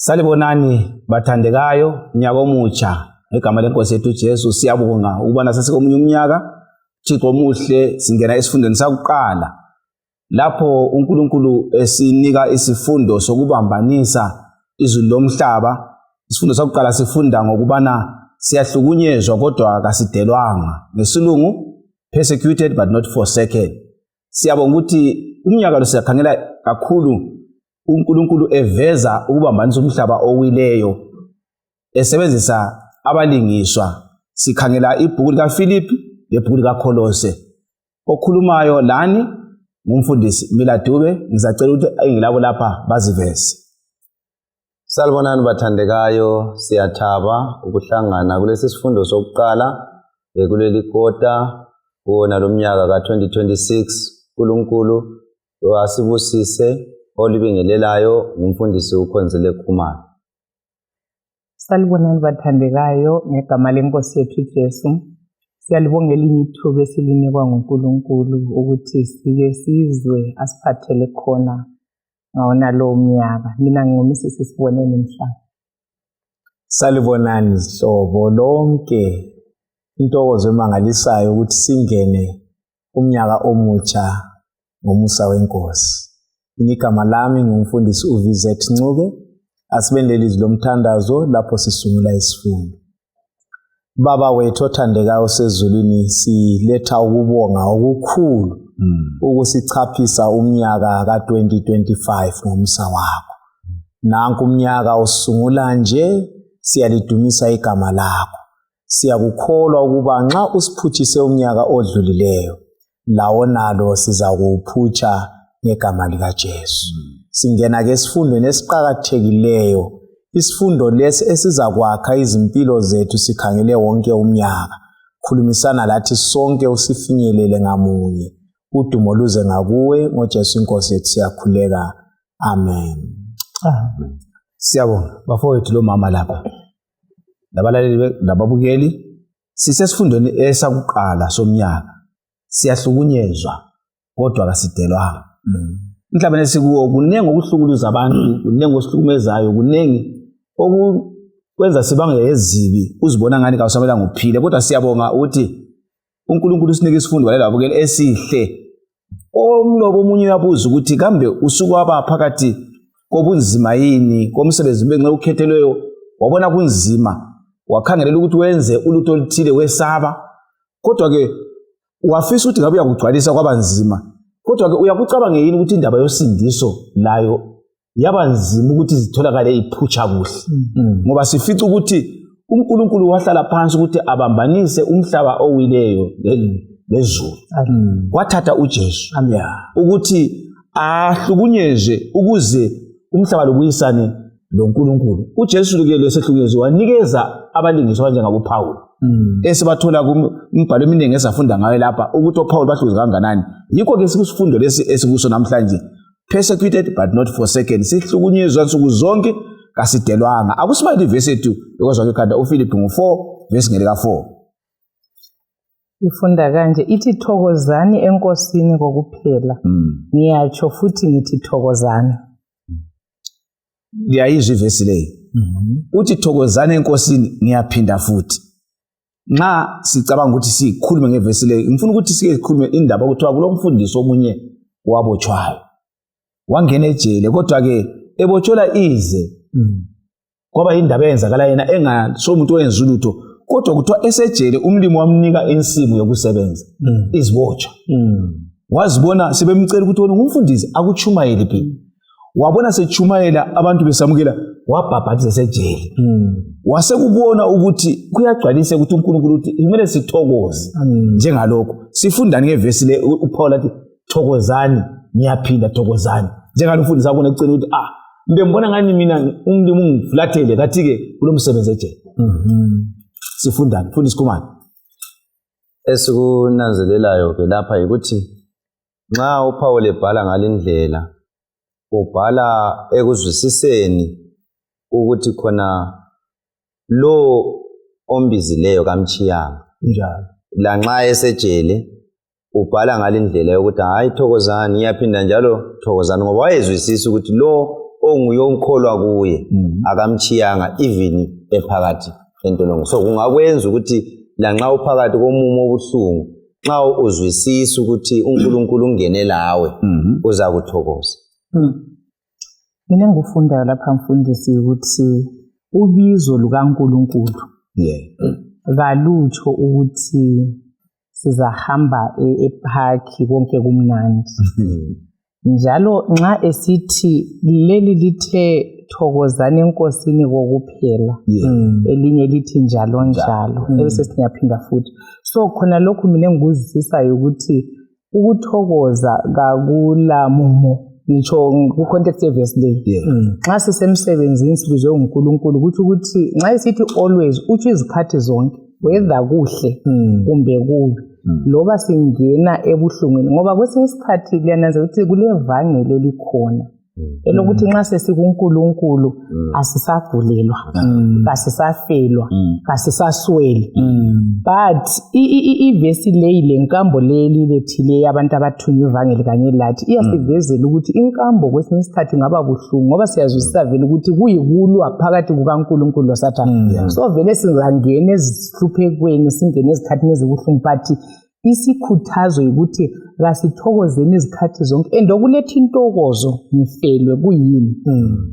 Salibonani bathandekayo, unyaka omutsha ngegama lenkosi yethu Jesu siyabonga ukubana sasikomunye umnyaka Thixo omuhle singena esifundweni sakuqala lapho uNkulunkulu esinika isifundo sokubambanisa izulu lomhlaba. Isifundo sakuqala sifunda ngokubana siyahlukunyezwa kodwa akasidelwanga, ngesilungu persecuted but not forsaken. Siyabonga ukuthi umnyaka lo siyakhangela kakhulu uNkulunkulu eveza ukubambanisa umhlaba owileyo esebenzisa abalingiswa. Sikhangela ibhuku likaFilipi lebhuku likaKolose. Okhulumayo lani ngumfundisi Miladube, ngizacela ukuthi ayengilabo lapha baziveze. Salibonani bathandekayo, siyathaba ukuhlangana kulesi sifundo sokuqala kuleli kota wona lomnyaka ka2026. uNkulunkulu wasibusise olibingelelayo ngumfundisi uKhonzile Khumalo. Salibonani bathandekayo ngegama lenkosi yethu Jesu. Siyalibongela ithuba esilinikwa nguNkulunkulu ukuthi sike sizwe asiphathele khona ngawona lo mnyaka. Mina ngingumisisi Siboneni Mhlanga. Salibonani hlobo lonke, intokozo emangalisayo ukuthi singene umnyaka omutsha ngomusa wenkosi. Igama lami ngumfundisi uVizet Ncube. Asibendele izwi lomthandazo lapho sisungula isifundo. Baba wethu othandekayo sezulwini, siletha ukubonga okukhulu ukusichaphisa umnyaka ka2025 ngomusa wakho. Nanku umnyaka usungula nje, siyalidumisa igama lakho. Siyakukholwa ukuba nxa usiphuthise umnyaka odlulileyo, lawo nalo sizakuwuphutsha ngegama lika Jesu. Singena ke isifundweni esiqhakathekileyo, isifundo lesi esizakwakha izimpilo zethu sikhangele wonke umnyaka. Khulumisana lathi sonke usifinyelele ngamunye. Udumo luze ngakuwe ngoJesu inkosi yethu siyakhuleka. Amen. Amen. Siyabonga bafowethu lo mama lapha. Labalaleli lababukeli, sisesifundweni esakuqala somnyaka. Siyahlukunyezwa kodwa akasidelwanga. Mhlawumbe nesikuwo kunengi okuhlukuluza abantu, kunengi osihlukumezayo, kunengi okwenza sibange ezibi uzibona ngani kawusamela ngophile. Kodwa siyabonga ukuthi uNkulunkulu usinike isifundo walela babukeli esihle. Omlobo omunye uyabuza ukuthi kambe usuku waba phakathi kobunzima yini, komsebenzi benxe ukhethelweyo wabona kunzima, wakhangelela ukuthi wenze ulutho oluthile wesaba, kodwa ke wafisa ukuthi ngabe uyakugcwalisa kwabanzima. Kodwa ke uyakucabanga yini ukuthi indaba yosindiso layo yabanzima ukuthi zitholakale iphutsha kuhle? Ngoba sifica ukuthi uNkulunkulu wahlala phansi ukuthi abambanise umhlaba owileyo lezulu. Wathatha uJesu ukuthi ahlukunyezwe ukuze umhlaba lobuyisane loNkulunkulu. uJesu ke lesehlukunyezwe wanikeza abalingiswa njengabo Paul. Esibathola kumbhalo eminingi esafunda ngayo lapha ukuthi oPaul bahluze kanganani. Yikho ke sikusifundo lesi esikuso namhlanje. Persecuted but not forsaken. Sihlukunyezwa nsuku zonke kasidelwanga. Akusibayile ivesi yethu yokwazwa ekhanda uFilipi 4 verse ngelika 4. Ifunda kanje ithi thokozani enkosini kokuphela. Ngiyatsho futhi ngithi thokozani. Ngiyayizwa ivesi leyi. Uthi thokozani enkosini, ngiyaphinda futhi. Nxa sicabanga ukuthi sikhulume ngevesi leyi, ngifuna ukuthi sike sikhulume indaba ukuthiwa kulo mfundisi omunye wabotshwayo. Wangena ejele kodwa ke ebotshelwa ize. Kwaba indaba eyenzakala yena engaso umuntu oyenza ulutho, kodwa kuthiwa esejele umlimi wamnika insimu yokusebenza, izibotshwa. Wazibona sebemcela ukuthi wena ngumfundisi akuchumayele phi. Wabona sechumayela abantu besamukela, wabhabhathiza sejele. Wasekubona ukuthi kuyagcwalisa ukuthi uNkulunkulu uthi kumele sithokoze njengalokho. Sifundani ngevesi le uPaul athi thokozani, ngiyaphinda thokozani. Njengalo mfundisi abona ecela ukuthi ngembona ngani mina umlimi ungiflathele kathi ke kulomsebenzi ejele. Sifundani mfundisi Khumalo? Esikunanzelelayo ke lapha ukuthi nxa uPaul ebhala ngalindlela ubhala ekuzwisiseni ukuthi khona lo ombizileyo kamchiyanga njalo. La nxa esejele ubhala ngalindlela yokuthi hayi thokozani, iyaphinda njalo thokozani, ngoba wayezwisisa ukuthi lo onguyomkholwa kuye akamchiyanga even ephakathi entolongo. So kungakwenza ukuthi lanxa uphakathi komumo obuhlungu nxa uzwisisa ukuthi uNkulunkulu ungene lawe uza kuthokoza. Mina ngufundayo lapha mfundisi ukuthi ubizo lukaNkulunkulu kalutsho ukuthi sizahamba ephakhi konke kumnandi. Njalo nxa esithi leli lithe thokozani enkosini kokuphela, elinye lithi njalo njalo, ebese siyaphinda futhi. So khona lokhu mina engikuzisisayo ukuthi ukuthokoza kakula mumo ngisho ku context ye verse le. Nxa sisemsebenzini sibizwe uNkulunkulu kuthi ukuthi nxa esithi always uthi izikhathi zonke whether kuhle kumbe kubi loba singena ebuhlungwini ngoba kwesinye isikhathi liyananzela ukuthi kulevangeli elikhona elokuthi nxa sesikuNkulunkulu asisagulelwa, kasisafelwa, kasisasweli. But ivesi le nkambo leli lethile abantu abathunywa ivangeli kanye lathi iyasivezela ukuthi inkambo kwesinye isikhathi ngaba buhlungu ngoba siyazwisisa vele ukuthi kuyikulwa phakathi kukaNkulunkulu loSathane. So vele sizangena ezihluphekweni singene ezikhathini ezibuhlungu but isikhuthazo ukuthi kasithokozeni izikhathi zonke and okuletha intokozo ngifelwe kuyini,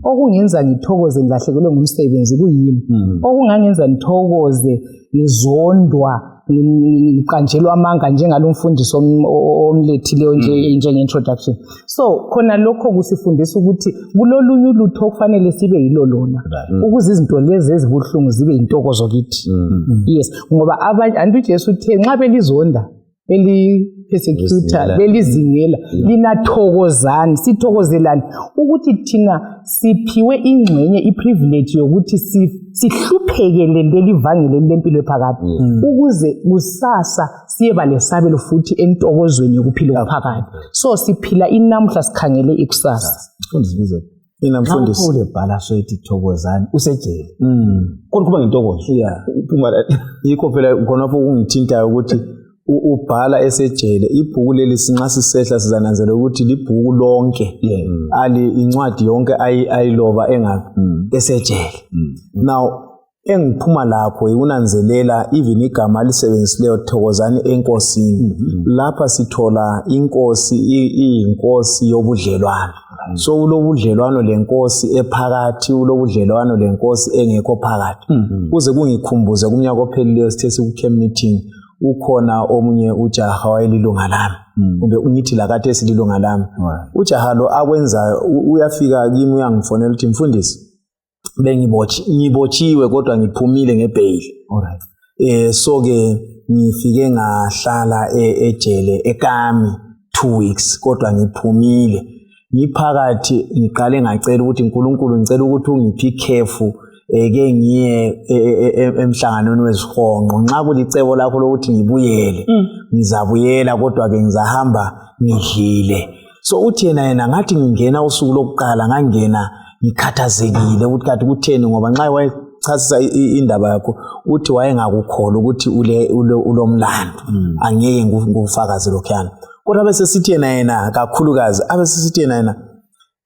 okungenza ngithokoze ngilahlekelwe ngumsebenzi kuyini, okungangenza ngithokoze ngizondwa ngiqanjelwa amanga njengalo mfundisi omlethileyo njenge-introduction. So khona lokho kusifundisa ukuthi kulolunye ulutho okufanele sibe yilo lona ukuze izinto lezi ezibuhlungu zibe yintokozo kithi. Yes, ngoba abantu uJesu uthe nxa belizonda beli-persecutor belizingela linathokozani, sithokozelani ukuthi thina siphiwe ingxenye iprivilege yokuthi sihluphekele leli vangeli lempilo ephakathi ukuze kusasa siyeba lesabelo futhi entokozweni yokuphila ophakathi. So siphila inamuhla sikhangele ikusasa. Mfundisi inamfundisi lebhala soyithi thokozani usejele. Kodwa kuba ngentokozo. Yikho phela khona ukungithintayo ukuthi ubhala esejele ibhuku leli sinxa sisehla sizananzela ukuthi libhuku lonke incwadi yonke ayiloba esejele. Now engiphuma lapho yikunanzelela even igama lisebenzisileyo thokozani enkosini. Lapha sithola inkosi iyinkosi yobudlelwano. So ulobudlelwano lenkosi ephakathi, ulobudlelwano lenkosi engekho phakathi. Uze kungikhumbuze kumnyaka ophelileyo sithe siku-camp meeting ukhona omunye ujaha wayelilunga lami kumbe ungithi lakade esililunga lami. Ujaha lo akwenzayo uyafika kimi uyangifonela ukuthi mfundisi ngibotshiwe kodwa ngiphumile ngebail. So ke ngifike ngahlala ejele ekami 2 weeks kodwa ngiphumile. Ngiphakathi ngiqale ngacela ukuthi uNkulunkulu ngicela ukuthi ungiphi ikhefu ke ngiye emhlanganweni wezihonqo nxa kulicebo lakho lokuthi ngibuyele ngizabuyela kodwa ke ngizahamba ngidlile. So uthi yena ngathi ngingena usuku lokuqala ngangena ngikhathazekile ukuthi kanti kutheni ngoba nxa wayechasisa indaba yakho uthi wayengakukholwa ukuthi ulomlando angeke ngufakaze lokhuyana. Kodwa bese sithi yena kakhulukazi abesisithi yena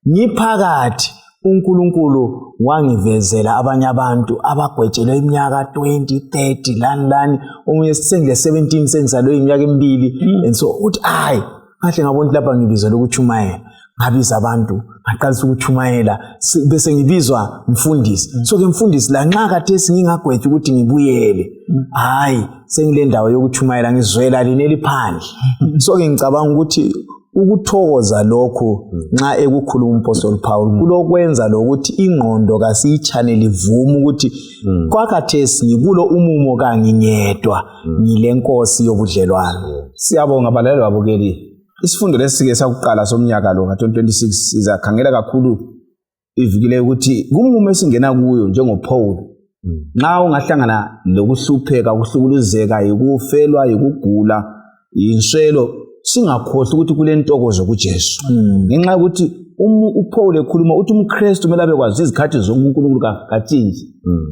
ngiphakathi uNkulunkulu wangivezela abanye abantu abagwetshelwe iminyaka 20 30 lani omunye sengile 17 sengisalwe iminyaka emibili and so uthi hayi kahle ngabona lapha ngibizela ukuchumayela ngabiza abantu ngaqalisa ukuchumayela bese ngibizwa mfundisi. So ke mfundisi la nxa kade singingagwethe ukuthi ngibuyele hayi sengile ndawo yokuchumayela ngizwela lineli phandle. So ke ngicabanga ukuthi ukuthokoza lokho nxa ekukhuluma uMpostoli Paul kulokwenza lokuthi ingqondo kasiyichanele ivume ukuthi kwakhathesi ngikulo umumo kanginyedwa ngilenkosi yobudlelwano. Siyabonga balaleli babukeli. Isifundo lesike sakuqala somnyaka lo ka-2026 sizakhangela kakhulu ivikile ukuthi kumumo esingena kuyo njengoPaul nxa ungahlangana lokuhlupheka, ukuhlukuluzeka, yikufelwa, yikugula, inswelo singakhohlwa ukuthi kulentokozo kuJesu. Ngenxa ukuthi uPaul ekhuluma uthi umKristu kumele abekwazi izikhathi zonke uNkulunkulu kathinji.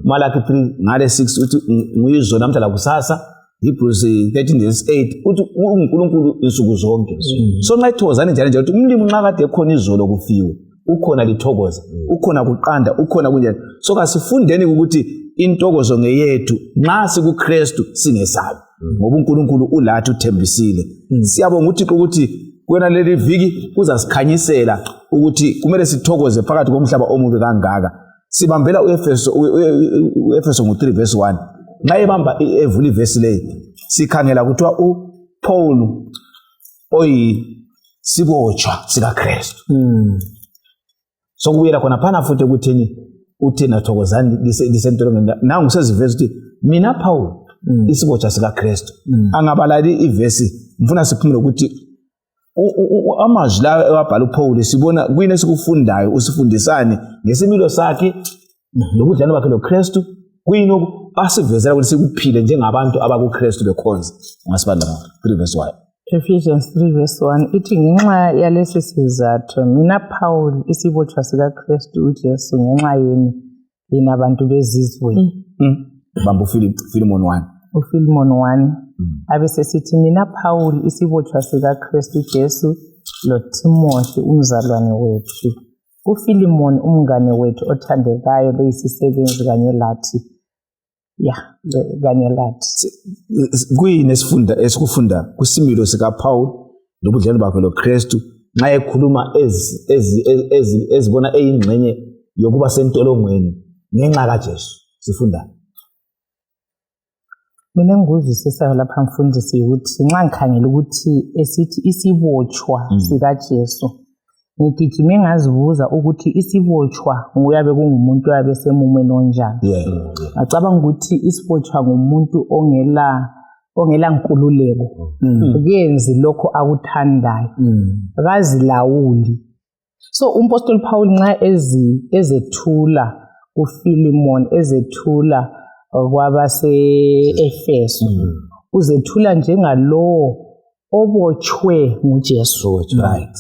Malaki 3 ngale 6 uthi nguyizolo namhla lakusasa. Hebrews 13:8 uthi uNkulunkulu insuku zonke. So nxa ithokozani njalo nje ukuthi umlimi nxa kade ekhona izolo kufiwe ukhona lithokoza, ukhona kuqanda, ukhona kunjani. So kasifundeni ukuthi intokozo ngeyethu nxa sikuKristu singesabi. Ngoba uNkulunkulu ulathi uthembisile. Siyabonga uThixo ukuthi kwena leli viki uzasikhanyisela ukuthi kumele sithokoze phakathi komhlaba omubi kangaka. Sibambela uEfeso 3:1. Nxa ebamba evula ivesi leyi sikhangela kuthiwa uPaul oyisibotshwa sikaKristu. So kubuyela khona phana futhi ukuthini uthina thokozani lisentolongweni. Nangu sezivesi ukuthi mina Paul isibotshwa sikaKristu. Angabalali ivesi ngifuna siphumule ukuthi amazwi la ewabhala uPaul sibona kuyini esikufundayo usifundisane ngesimilo sakhe nobudlelwano bakhe noKristu kuyini asivezela ukuthi sikuphile njengabantu abakuKristu bekhonza. Ngasibanda 3:1. Ephesians 3:1 ithi ngenxa yalesi sizathu mina Paul isibotshwa sikaKristu uJesu ngenxa yenu yena abantu bezizwe. Bamba Philemon 1. uPhilemon 1 abesesithi mina Paul isibotshwa sikaKristu Jesu loTimothi umzalwane wethu. uPhilemon umngane wethu othandekayo leyisisebenzi kanye lathi. Kanye lathi. Kuyini esikufunda kusimilo sikaPaul nobudlelwano bakhe noKristu nxa ekhuluma ezibona eyingxenye yokuba sentolongweni ngenxa kaJesu sifunda. Mina ngikuzwisisa lapha mfundisi ukuthi nxa ngikhangela ukuthi esithi isibotshwa sikaJesu ngigijime ngazibuza ukuthi isibotshwa nguyabe kungumuntu oyabe semumweni onjani. Ngacabanga ukuthi isibotshwa ngumuntu ongela nkululeko, kenzi lokho akuthandayo, akazilawuli. So umpostoli Paul nxa ezethula uPhilemon, ezethula kwabase Efeso, uzethula njengalowo obotshwe nguJesu.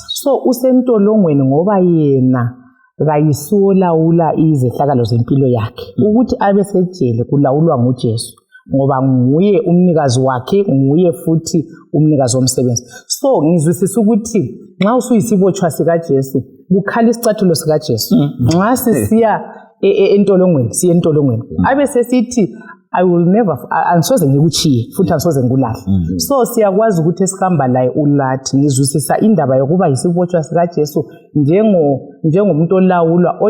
So usentolongweni ngoba yena kayisiolawula izehlakalo zempilo yakhe, ukuthi abe sejele kulawulwa nguJesu ngoba nguye umnikazi wakhe, nguye futhi umnikazi womsebenzi. So ngizwisisa ukuthi nxa usuyisibotshwa sikaJesu kukhala isicathulo sikaJesu. Nxa sisiya entolongweni siye entolongweni abe sesithi I will never, angisoze ngikuchiye futhi angisoze ngikulahle. So siyakwazi ukuthi esihamba laye ulathi. Ngizwisisa indaba yokuba yisibotshwa sikaJesu njengomuntu olawulwa.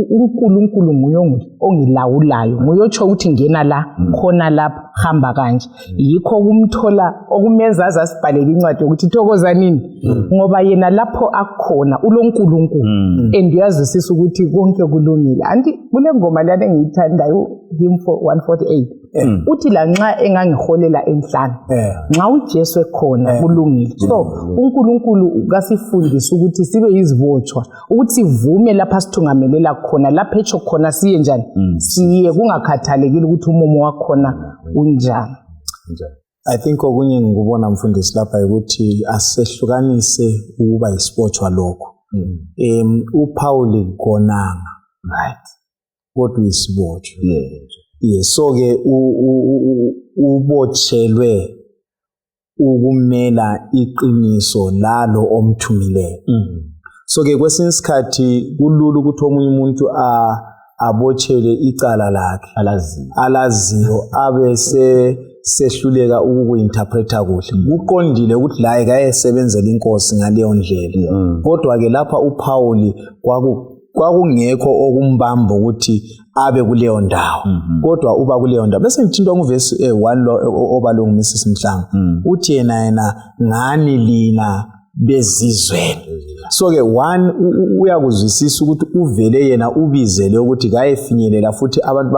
uNkulunkulu nguye ongilawulayo, nguye otsho ukuthi ngena la khona lapha hamba kanje. Yikho kumthola okumenza aze asibhalele incwadi yokuthi thokozanini ngoba yena lapho akhona uloNkulunkulu and uyazwisisa ukuthi konke kulungile. Anti kule ngoma lana engiyithandayo hymn 148 uthi la nxa engangiholela enhlane nxa uJesu ekhona kulungile. So uNkulunkulu kasifundisa ukuthi sibe yizibotshwa, ukuthi sivume lapha sithungamelela khona, lapha etsho khona siye njani siye, kungakhathalekile ukuthi umumo wakhona unjani. I think okunye ngikubona mfundisi lapha ukuthi asehlukanise ukuba yisibotshwa lokho. uPaul konanga, right, kodwa yisibotshwa. So ke ubotshelwe ukumela iqiniso lalo omthumileyo. So ke kwesinye isikhathi kulula ukuthi omunye umuntu abotshelwe icala lakhe alaziyo abese sehluleka ukuinterpreta kuhle. Kuqondile ukuthi la ekayesebenzela inkosi ngaleyo ndlela. Kodwa ke lapha uPaul kwakungekho okumbamba ukuthi abe kuleyo ndawo. Kodwa uba kuleyo ndawo. Bese ngithinta nguvesi 1 lo obalungu Mrs Mhlanga. Uthi yena ngani lina bezizweni. So ke 1 uyakuzwisisa ukuthi uvele yena ubizele ukuthi kayefinyelela futhi abantu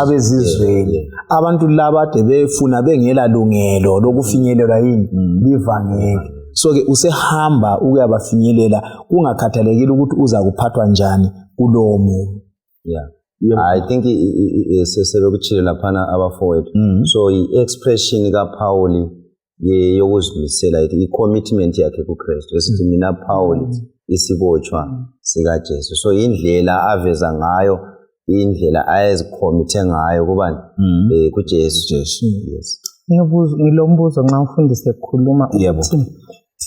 abezizweni. Abantu laba de befuna bengela lungelo lokufinyelela yini livangeli. So ke usehamba ukuyabafinyelela kungakhathalekile ukuthi uza kuphathwa njani kulowo muntu. I think sesebekuchile laphana abafowethu. So i-expression kaPaul yokuzimisela i-commitment yakhe kuKristu esithi mina Paul isibotshwa sikaJesu. So indlela aveza ngayo, indlela ayezikhomithe ngayo kubani kuJesu. Yes. Ngilombuzo nxa umfundisi ekhuluma ukuthi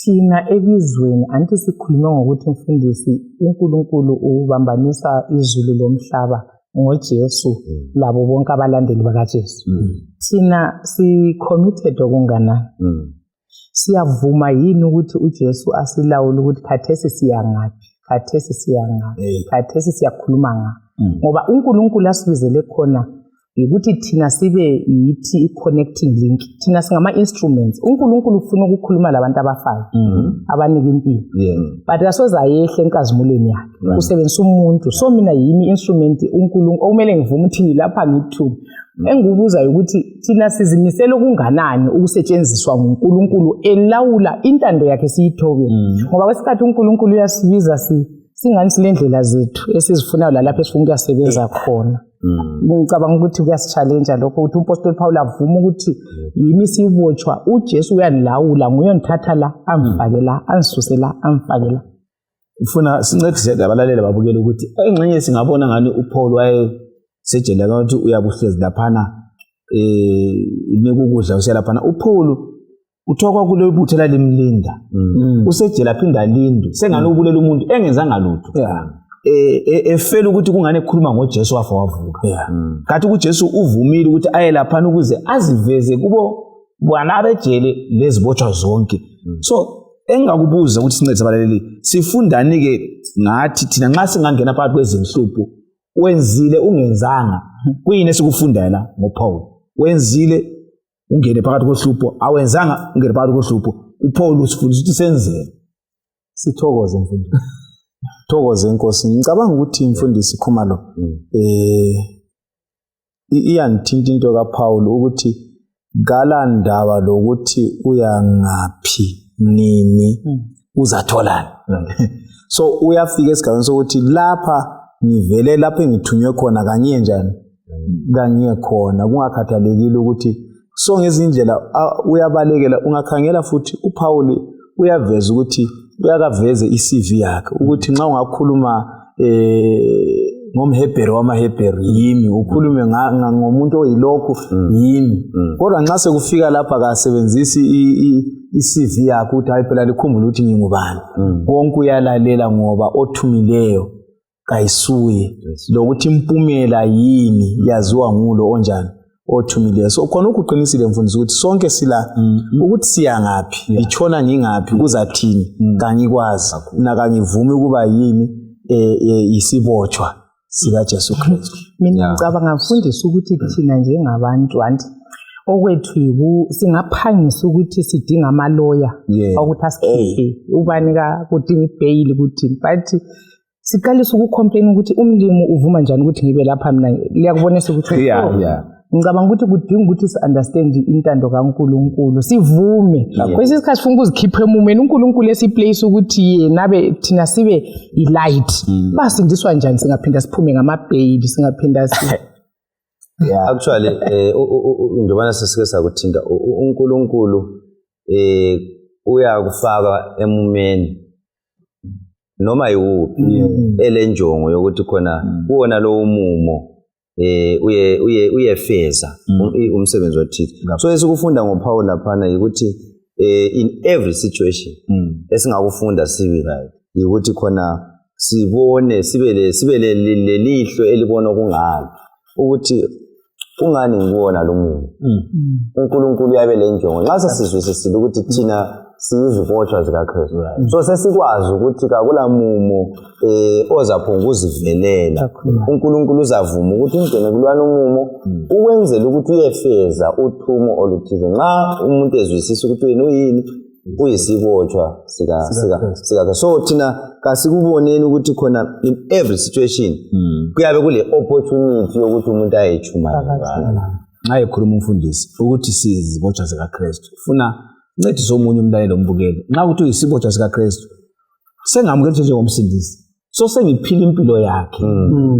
thina ebizweni anti sikhuluma ngokuthi mfundisi uNkulunkulu ubambanisa izulu lomhlaba ngoJesu labo bonke abalandeli bakaJesu. Thina si-committed okunganani. Siyavuma yini ukuthi uJesu asilawule ukuthi khathesi siyangaphi, khathesi siyakhuluma ngaphi. Ngoba uNkulunkulu asibizele khona ukuthi thina sibe yithi i-connecting link. Thina singama-instruments. uNkulunkulu ufuna ukukhuluma labantu abafayo, abanika impilo. But asoze ayehle enkazimulweni yakhe. Usebenzisa umuntu. So mina yimi instrument uNkulunkulu okumele ngivume ukuthi ngilapha ngithuba. Engikubuza ukuthi thina sizimisela okunganani ukusetshenziswa nguNkulunkulu elawula intando yakhe siyithobe. Ngoba kwesikhathi uNkulunkulu uyasibiza singani silendlela zethu esizifunayo lalapha esifuna ukuyasebenza khona. Ngicabanga ukuthi kuyasichallenge lokho ukuthi uMpostoli Paul avuma ukuthi yimi sibotshwa uJesu uyanilawula nguye onithatha la amfake la ansuse la amfake la. Ufuna sincedise abalaleli babukele ukuthi engxenye singabona ngani uPaul wayesejele ukuthi uyabuhlezi laphana inika ukudla uselaphana. uPaul uthokwa kule butho lalimlinda. Usejele aphinda lindwe sengani ubulela umuntu engenzanga lutho. Efela ukuthi kungane ekhuluma ngoJesu wafa wavuka. Kanti uJesu uvumile ukuthi aye laphana ukuze aziveze kubo bwana bejele lezibotshwa zonke. So engakubuza ukuthi sincedise abalaleli sifundani ke ngathi thina nxa singangena phakathi kwezinhlupho wenzile ungenzanga kuyini esikufunda la ngoPaul. Wenzile ungene phakathi kohlupho awenzanga ungene phakathi kohlupho. uPaul usifundisa ukuthi senzele. Sithokoze mfundisi. Thokoze Nkosi. Ngicabanga ukuthi mfundisi Khumalo iyangithinta into kaPaul ukuthi galandaba lokuthi uyangaphi nini uzatholana. So uyafika esigabeni sokuthi lapha ngivele lapha engithunywe khona kangiye njani kangiye khona kungakhathalekile ukuthi so ngezindlela uyabalekela. Ungakhangela futhi uPaul uyaveza ukuthi uyakaveze iCV yakhe ukuthi nxa ungakhuluma ngomHebheru wamaHebheru yimi, ukhulume ngomuntu oyilokhu yimi. Kodwa nxa sekufika lapha kasebenzisi iCV yakhe ukuthi hayi phela likhumbula ukuthi ngingubani. Konke uyalalela ngoba othumileyo kayisuye lokuthi impumela yini yaziwa ngulo onjani othumileyo. So khona ukuqinisile mfundisi ukuthi sonke sila ukuthi siyangaphi itshona ngingaphi kuzathini kangikwazi nakangivumi kuba yini isibotshwa sika Jesu Kristu. Mina ngicabanga mfundisi ukuthi thina njengabantu anti okwethu singaphangisa ukuthi sidinga amaloya ukuthi asikhiphe ubanika kudinga ibail ukuthi but siqalisa ukucomplain ukuthi umlimi uvuma njani ukuthi ngibe lapha mina liyakubonisa ukuthi ngicabanga ukuthi kudinga ukuthi si-understand intando kaNkulunkulu sivume kwesinye isikhathi sifuna ukuzikhipha emumeni uNkulunkulu esiplace ukuthi yenabe thina sibe i-light basindiswa njani singaphinda siphume ngamabail singaphinda actually njengoba sesike sakuthinta uNkulunkulu uyakufaka emumeni noma yiwuphi elenjongo yokuthi khona kuona lo umumo uyefeza umsebenzi othile. So esikufunda ngoPaul laphana ukuthi in every situation esingakufunda sibe ukuthi khona sibone sibe lelihlo elibona okungani ukuthi kungani ngibona lo muntu uNkulunkulu yabe lenjongo nxa sesizwisisile ukuthi thina siyizibotshwa zikaKristu. So sesikwazi ukuthi kakula mumo ozaphonga uzivelela. uNkulunkulu uzavuma ukuthi ungene kulwana umumo ukwenzela ukuthi uyefeza uthumo oluthize. Nxa umuntu ezwisisa ukuthi wena uyini uyisibotshwa sika. So thina kasikuboneni ukuthi khona in every situation kuyabe kule opportunity yokuthi umuntu ayechumana. Nxa ekhuluma umfundisi ukuthi sizibotshwa zikaKristu ufuna ncedisa omunye umlaleli ombukeli nxa ukuthi uyisibotshwa sikaKristu sengamukele njengomsindisi so sengiphila impilo yakhe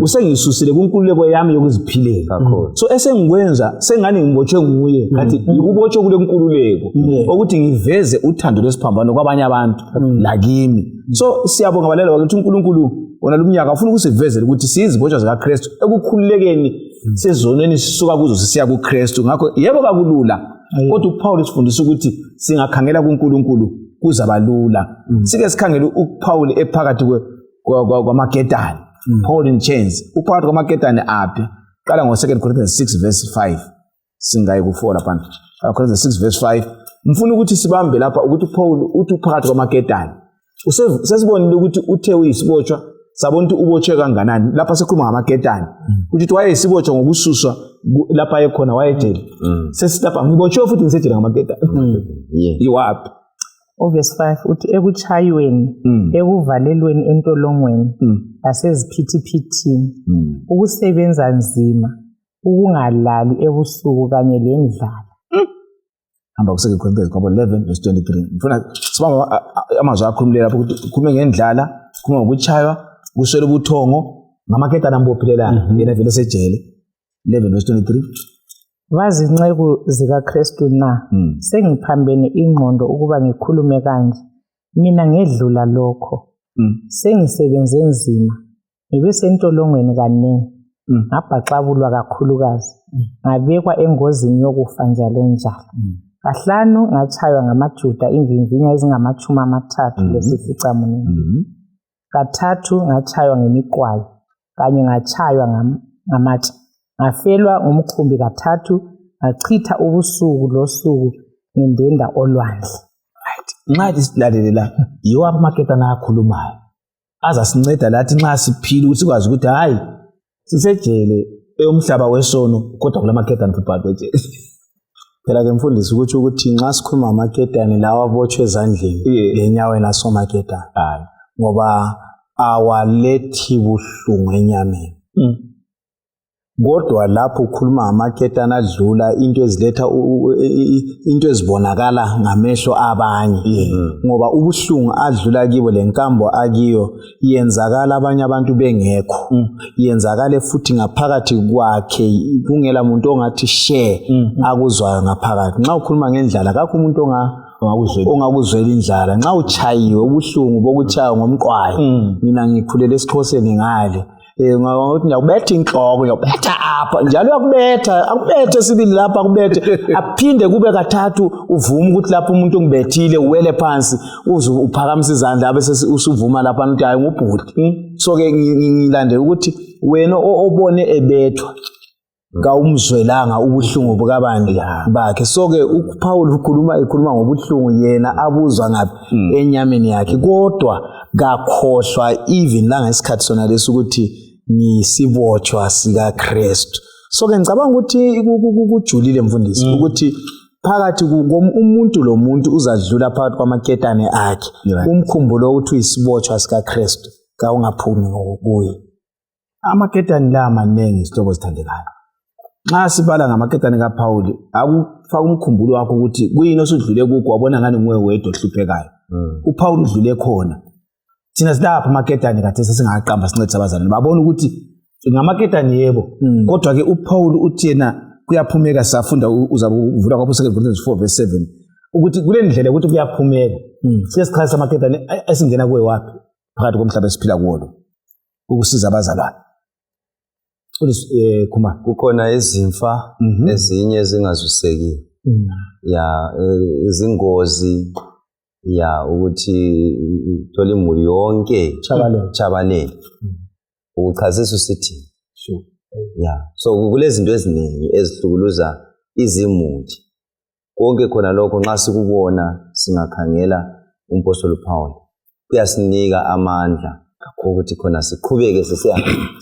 usengisusile kunkululeko yami yokuziphilela. So esengikwenza sengani ngibotshwe nguye kanti ngikubotshwe kule nkululeko ukuthi ngiveze uthando lesiphambano kwabanye abantu lakimi. So siyabonga abalaleli bakithi uNkulunkulu wona lumnyaka ufuna ukusivezela ukuthi sizibotshwa zikaKristu ekukhululekeni sezonweni sisuka kuzo sisiya kuKristu. Ngakho yebo kakulula kodwa uPaul usifundisa ukuthi singakhangela kuNkulunkulu kuzabalula sike sikhangele uPaul ephakathi kwamaketane Paul in chains uphakathi kwamaketane aphi qala ngo2 Corinthians 6 verse 5 singayi ku4 lapha Corinthians 6 verse 5 mfuna ukuthi sibambe lapha ukuthi uPaul uthi uphakathi kwamaketane sesibonile ukuthi uthe uyisibotshwa sabona ukuthi ubotshwe kanganani lapha sikhuluma ngamaketane ukuthi wayesibotshwa ngokususwa lapha ekhona wayejele sesilapha ngibotshwe futhi ngisejele ngamaketane yiwapi Verse 5 uthi ekuchayweni ekuvalelweni entolongweni laseziphithiphithini ukusebenza nzima ukungalali ebusuku kanye lendlala hamba ku2 Corinthians 11 verse 23 mfuna sibamba amazwi akhulume lapho ukuthi ukhulume ngendlala ukhulume ngokuchaywa kuswele ubuthongo ngamaketane ambophilelayo yena vele sejele 11 verse 23 Vazinceku zikaKristu na sengiphambene ingqondo ukuba ngikhulume kanje mina ngedlula lokho sengisebenze nzima ngibe sentolongweni kaningi ngabhaxabulwa kakhulukazi ngabekwa engozini yokufa njalo njalo kahlanu ngachaywa ngamaJuda imvimvinya ezingama30 lesificamunye kathathu ngachaywa ngemiqwayi kanye ngachaywa ngamatshe ngafelwa ngumkhumbi kathathu ngachitha ubusuku losuku ngindenda olwandle nxa silalela yiwo amaketane akhulumayo azasinceda lathi nxa siphila ukuthi sikwazi ukuthi hayi sisejele eyomhlaba wesono kodwa kulamaketane phakathi phela ke mfundisi ukuthi nxa sikhuluma ngamaketane lawa abotshwe ezandleni lenyaweni lasomaketane ngoba awalethi buhlungu enyameni kodwa lapho ukhuluma ngamaketane adlula into eziletha into ezibonakala ngamehlo abanye ngoba ubuhlungu adlula kibo lenkambo akiyo yenzakala abanye abantu bengekho yenzakale futhi ngaphakathi kwakhe kungela umuntu ongathi share akuzwayo ngaphakathi nxa ukhuluma ngendlala akakho umuntu ongakuzwela indlala nxa uchayiwe ubuhlungu bokuchaywa ngomqwayi mina ngikhulele esiXhoseni ngale ngokuthi ngiyabetha inhloko ngiyabetha apha njalo yakubetha akubethe sibili lapha akubethe aphinde kube kathathu uvuma ukuthi lapho umuntu ongibethile uwele phansi uze uphakamisa izandla bese usuvuma lapha ukuthi hayi ngubhudi so ke ngilandela ukuthi wena obone ebethwa kawumzwelanga ubuhlungu bukabandi bakhe so ke uPaul ukhuluma ngobuhlungu yena abuzwa ngaphi enyameni yakhe kodwa kakhohlwa even la ngesikhathi sona lesukuthi nisibotshwa sika Kristu so ke ngicabanga ukuthi kujulile mfundisi ukuthi phakathi umuntu lo muntu uzadlula phakathi kwamaketane akhe umkhumbulo ukuthi uyisibotshwa sika Kristu ka ungaphumi ngokuye amaketane la manengi isihlobo sithandekayo nxa sibala ngamaketane kaPaul akufaka umkhumbulo wakho ukuthi kuyini osudlule kukho wabona ngani nguwe wedwa ohluphekayo uPaul udlule khona thina silapha amaketane kade sesingaqamba sincedisa abazalwane babona ukuthi ngamaketane yebo kodwa ke uPaul uthi yena kuyaphumeka safunda uzabe uvula kwapho 2 Corinthians 4 verse 7 ukuthi kule ndlela ukuthi kuyaphumeka sesichazisa amaketane esingena kuwe wapi phakathi komhlaba esiphila kuwo ukusiza abazalwane kuma kukhona izimfa ezinye ezingazwiseki izingozi ukuthi thola imuli yonke chabalele ukuchazisa usithi so kulezinto eziningi ezihlukuluza izimuli konke khona lokho nxa sikubona singakhangela umpostoli Paul kuyasinika amandla ukuthi khona siqhubeke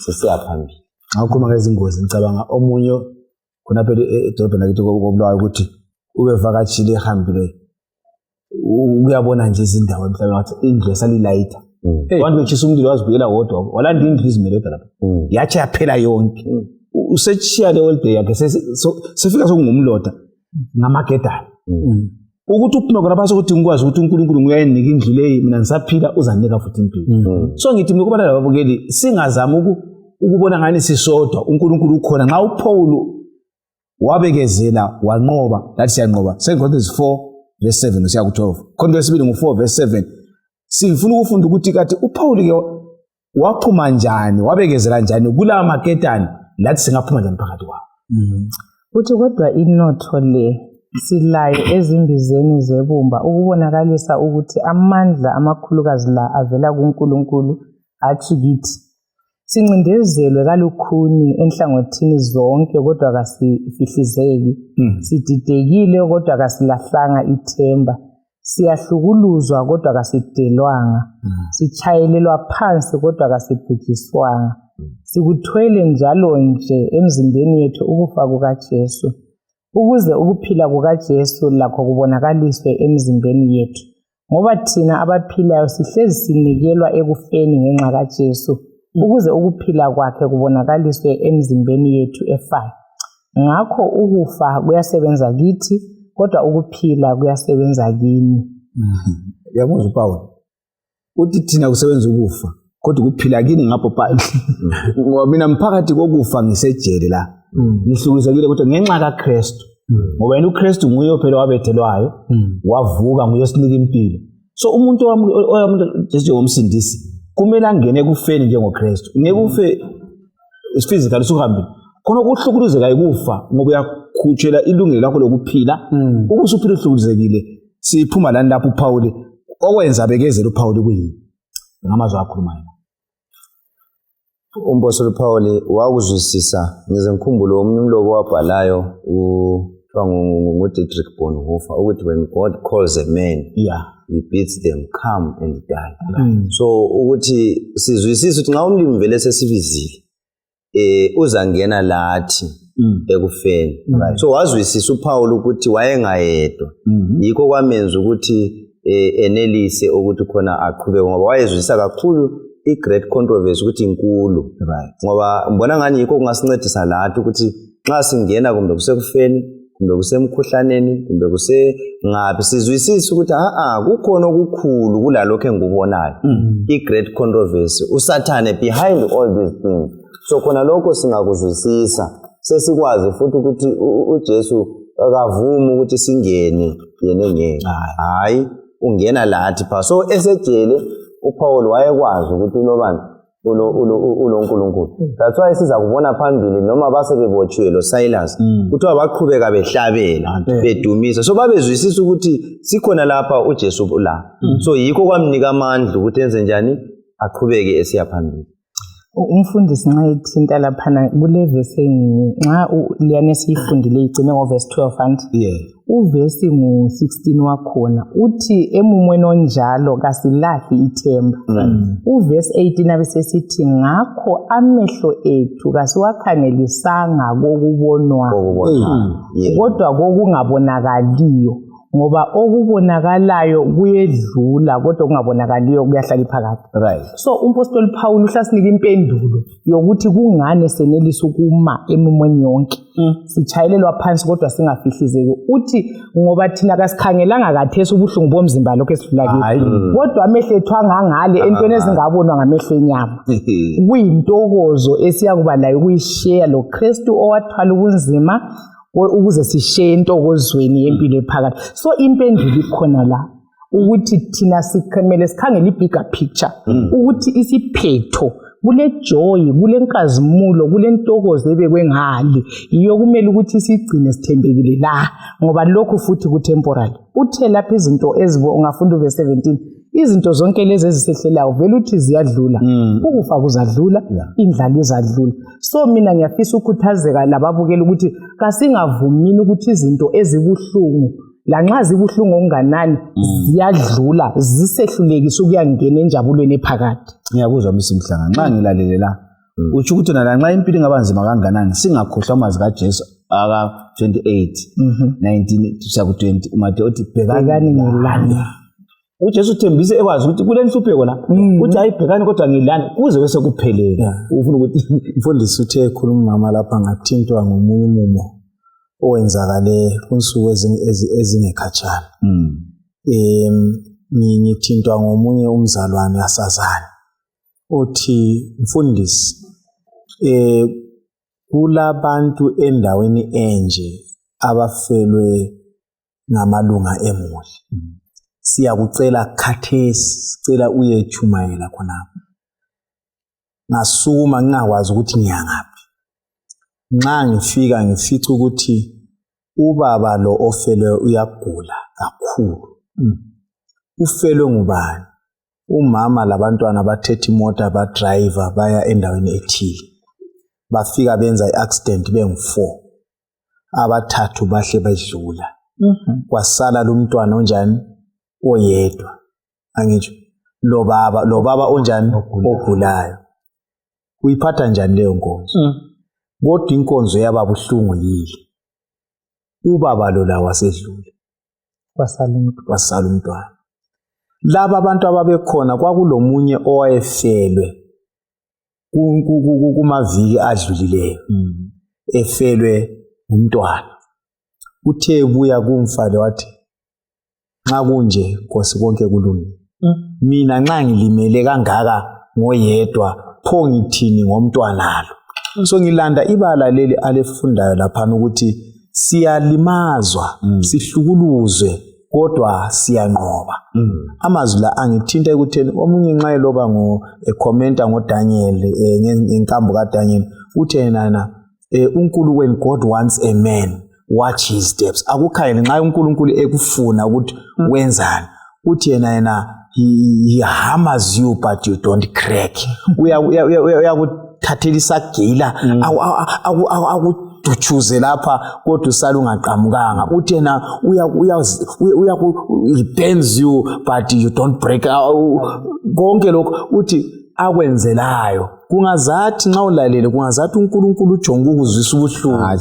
sisiya phambili akukhuluma ngezingozi ngicabanga omunye khona phela edolobheni lakithi kobulawayo ukuthi ubevakatshile ehambile uyabona nje izindawo emhlabeni wathi indlu salilayitha abantu bechisa umlilo wazibuyela wodwa walanda indlu izimele kodwa lapha yathi yaphela yonke usechiya le holiday yakhe sefika sokungumloda ngamagedane ukuthi uphume khona phakathi ukuthi ngikwazi ukuthi uNkulunkulu nguyayinika indlu leyi mina ngisaphila uzanika futhi impilo so ngithi mina kuba lababukeli singazama ukubona ngani sisodwa uNkulunkulu ukhona nxa uPaul wabekezela wanqoba lathi siyanqoba 2 Corinthians 4 verse 7 usiya ku12 Corinthians 2 ngo4 verse 7 sifuna ukufunda ukuthi kade uPaul ke waphuma njani wabekezela njani kula maketane lathi singaphuma njani phakathi kwawo uthi kodwa inotho le silaye ezimbizeni zebumba ukubonakalisa ukuthi amandla amakhulukazi la avela kuNkulunkulu athi kithi. Sincindezelwe kalukhuni enhlangothini zonke kodwa kasifihlizeki. Sididekile kodwa kasilahlanga ithemba. Siyahlukuluzwa kodwa kasidelwanga. Sichayelelwa phansi kodwa kasibhujiswanga. Sikuthwele njalo nje emzimbeni yethu ukufa kukaJesu, ukuze ukuphila kukaJesu lakho kubonakaliswe emzimbeni yethu. Ngoba thina abaphilayo sihlezi sinikelwa ekufeni ngenxa kaJesu, ukuze ukuphila kwakhe kubonakaliswe emzimbeni yethu efayo. Ngakho ukufa kuyasebenza kithi, kodwa ukuphila kuyasebenza kini. Yabuzwa uPaul. Uthi thina kusebenza ukufa, kodwa ukuphila kini ngapho phandle. Ngoba mina mphakathi kokufa ngisejele la. Ngihlukuzekile kodwa ngenxa kaKristu. Ngoba yena uKristu nguye phela wabethelwayo, wavuka nguye osinika impilo. So umuntu njengomsindisi kumele angene ekufeni njengoKristu. Ngeke ufe physically usuhambile. Khona ukuhlukuluzeka ikufa ngoba uyakhutshela ilungelo lakho lokuphila. Ukuze uphile uhlukuluzekile siphuma lana lapho uPaul okwenza bekezela uPaul kuyini. Ngamazwi akhuluma yena. Umpostoli Paul wakuzwisisa ngize ngikhumbulo omunye umlobo wabhalayo kuthiwa nguDietrich Bonhoeffer ukuthi when God calls a man, he bids them come and die. So ukuthi sizwisise ukuthi nxa umlimi vele sesibizile uzangena lathi ekufeni. So wazwisisa uPaul ukuthi wayengayedwa. Yikho kwamenza ukuthi enelise ukuthi khona aqhubeke ngoba wayezwisisa kakhulu i-great controversy ukuthi inkulu. Ngoba mbona ngani yikho kungasincedisa lathi ukuthi nxa singena kumbe kusekufeni, kumbe kusemkhuhlaneni, kumbe ngaphi sizwisisa ukuthi kukhona okukhulu kulalokho engikubonayo. I-great controversy, uSathane behind all these things. So khona lokho singakuzwisisa sesikwazi futhi ukuthi uJesu akavumi ukuthi singene yena ngeke. Hayi ungena lathi pha. So esejele uPaul wayekwazi ukuthi unobani uNkulunkulu. That's why siza kubona phambili noma basebebotshiwe lo Silas kuthiwa baqhubeka behlabela bedumisa. So babezwisisa ukuthi sikhona lapha uJesu la. So yikho kwamnika amandla ukuthi enze njani aqhubeke esiya phambili. Umfundisi nxa ethinta laphana kule verse nxa liyane siyifundile igcine ngoverse 12 and uvesi ngu-16 wakhona uthi emumweni onjalo kasilahli ithemba. Uvesi 18 abesesithi ngakho amehlo ethu kasiwakhangelisanga kokubonwa kodwa kokungabonakaliyo, ngoba okubonakalayo kuyedlula kodwa okungabonakaliyo kuyahlala phakathi. So umpostoli Paul uhlasinika impendulo yokuthi kungane senelisa ukuma emumweni yonke. Sichayelelwa phansi kodwa singafihlizeki. Uthi ngoba thina kasikhangelanga kathesi ubuhlungu bomzimba lokho esidlula kibo, kodwa amehlo ethu angangale entweni ezingabonwa ngamehlo enyama. Kuyintokozo esiyakuba layo ukuyishare lo Kristu owathwala ubunzima ukuze sishare intokozweni yempilo ephakathi. So impendulo ikhona la ukuthi thina sikhemele sikhangele ibigger picture ukuthi isiphetho kule joy, kule nkazimulo, kule ntokozo ebekwe ngale iyo kumele ukuthi sigcine sithembekile la, ngoba lokho futhi ku temporary. Uthe lapha izinto ezibo ungafunda uverse 17 izinto zonke lezi ezisehlelayo vele uthi ziyadlula. Ukufa kuzadlula, indlala izadlula. So mina ngiyafisa ukukhuthazeka lababukela ukuthi kasingavumini ukuthi izinto ezibuhlungu lanxa zibuhlungu onganani ziyadlula zisehlulekisa ukuyangena enjabulweni ephakathi. Ngiyakuzwa Msimhlanga nxa ngilalela uthi ukuthi lanxa impilo ingabanzima kanganani singakhohlwa amazwi kaJesu aka 28 19 kuya ku 20 uMateyu uthi bhekani ngilani. uJesu uthembise ekwazi ukuthi kule nhlupheko la uthi ayibhekani kodwa ngilani kuze bese kuphelele. Ufuna ukuthi umfundisi uthe ekhuluma mama lapha ngathintwa ngomunye umumo owenzakale kunsuku ezingekhatshana. Ngithintwa ngomunye umzalwane asazana uthi mfundisi kulabantu endaweni enje abafelwe ngamalunga emuli. Siyakucela khathesi sicela uyechumayela khonapho. Ngasukuma ngingakwazi ukuthi ngiyangaphi. Nxa ngifika ngifica ukuthi ubaba lo ofele uyagula kakhulu. Ufelwe ngubani? Umama labantwana bathethe imota badriver baya endaweni ethile. Bafika benza i-accident bengu-4. Abathathu bahle bedlula. Kwasala lo mntwana onjani? Oyedwa. Angitsho. Lo baba onjani? Ogulayo. Uyiphatha njani leyo nkonzo? Kodwa inkonzo yaba buhlungu yile. Ubaba lo la wasedlula. Kwasala umntwana. Laba abantu ababekhona kwakulomunye owayefelwe kumaviki adlulileyo. Efelwe umntwana. Uthe buya kumfale wathi nxa kunje Nkosi konke kulungile. Mina nxa ngilimele kangaka ngoyedwa pho ngithini ngomntwana lo. So ngilanda ibala leli alifundayo lapha ukuthi siyalimazwa, sihlukuluzwe kodwa siyanqoba. Amazwi la angithinta ekutheni omunye nxa eloba commenta ngoDaniel ngenkambo kaDaniel uthi yena uNkulunkulu when God wants a man watch his steps. Akukhayini nxa uNkulunkulu ekufuna ukuthi wenzani uthi yena he hammers you but you don't crack. Uyakuthathela isagila akudutshuze lapha kodwa usala ungaqamukanga. Uthi yena he bends you but you don't break. Konke lokho uthi akwenzelayo kungazathi nxa ulalele kungazathi uNkulunkulu ujonga ukuzwisa ubuhlungu.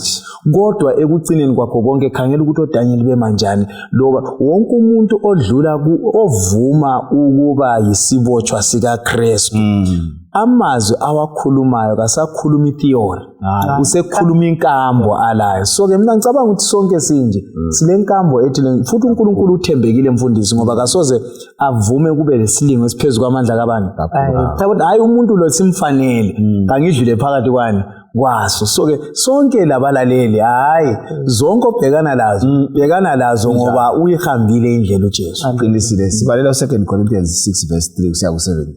Kodwa ekucineni kwakho konke khangela ukuthi oDaniel bemanjani loba wonke umuntu odlula ovuma ukuba yisibotshwa sika Kristu. Amazwi awakhulumayo kasakhuluma itheory, usekhuluma inkambo alayo. So ke mina ngicabanga ukuthi sonke sinje silenkambo ethi futhi uNkulunkulu uthembekile mfundisi ngoba kasoze avume kube lesilingo esiphezulu kwamandla kabani. Hayi umuntu lo simfanele kangidlule phakathi kwani kwaso. So ke sonke labalaleli hayi zonke obhekana lazo ngoba uyihambile indlela uJesu. Uqinisile. Sibalela 2 Corinthians 6 verse 3 kusiya ku7.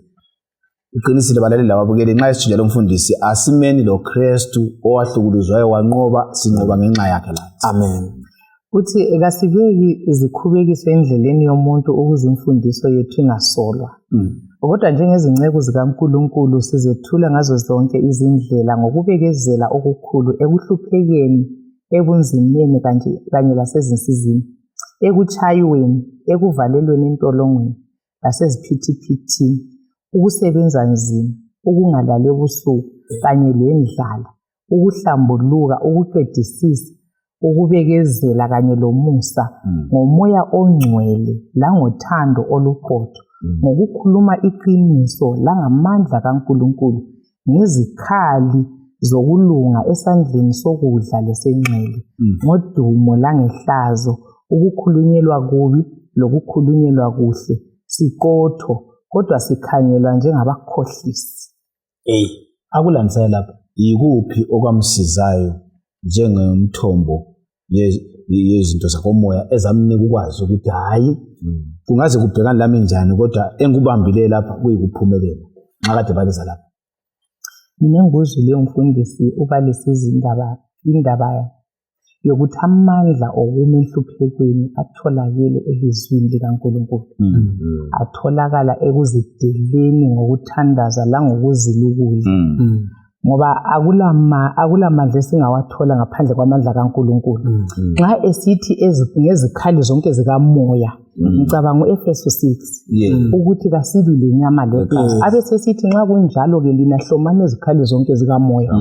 Uqinisile balaleli lababukeli nxa isijelo mfundisi asimeni lo Kristu owahlukuluzwayo wanqoba sinqoba ngenxa yakhe la. Amen. Uthi akasibeki izikhubekiso endleleni yomuntu ukuze imfundiso yethu ingasolwa. Kodwa njengezinceku zikaNkulunkulu sizethula ngazo zonke izindlela ngokubekezela okukhulu ekuhluphekeni, ebunzimeni kanye lasezinsizini, ekuchayweni, ekuvalelweni entolongweni, laseziphithiphithini, ukusebenza nzima, ukungalali ebusuku kanye lendlala, ukuhlambuluka, ukuqedisisa, ukubekezela kanye lomusa, ngomoya ongcwele langothando oluqotho, ngokukhuluma iqiniso langamandla kaNkulunkulu, ngezikhali zokulunga esandleni sokudla lesenxele, ngodumo langehlazo, ukukhulunyelwa kubi lokukhulunyelwa kuhle, siqotho kodwa sikhangelwa njengabakhohlisi. Akulandisela lapha yikuphi okwamsizayo njengomthombo yezinto zakomoya ezamnika ukwazi ukuthi hayi kungaze kubhekana lami njani kodwa engubambile lapha kuyikuphumelela nxa kade baleza lapha. Mina ngozwile umfundisi ubalisa indaba yokuthi amandla okuma enhluphekweni atholakele elizwini likaNkulunkulu. Atholakala ekuzideleni ngokuthandaza langokuzilukula. Ngoba akulamandla esingawathola ngaphandle kwamandla kaNkulunkulu. Nxa esithi ngezikhali zonke zikamoya, ngicabanga uEfeso 6 ukuthi kasilile inyama legazi. Abe sesithi nxa kunjalo ke lina hlomane izikhali zonke zikamoya.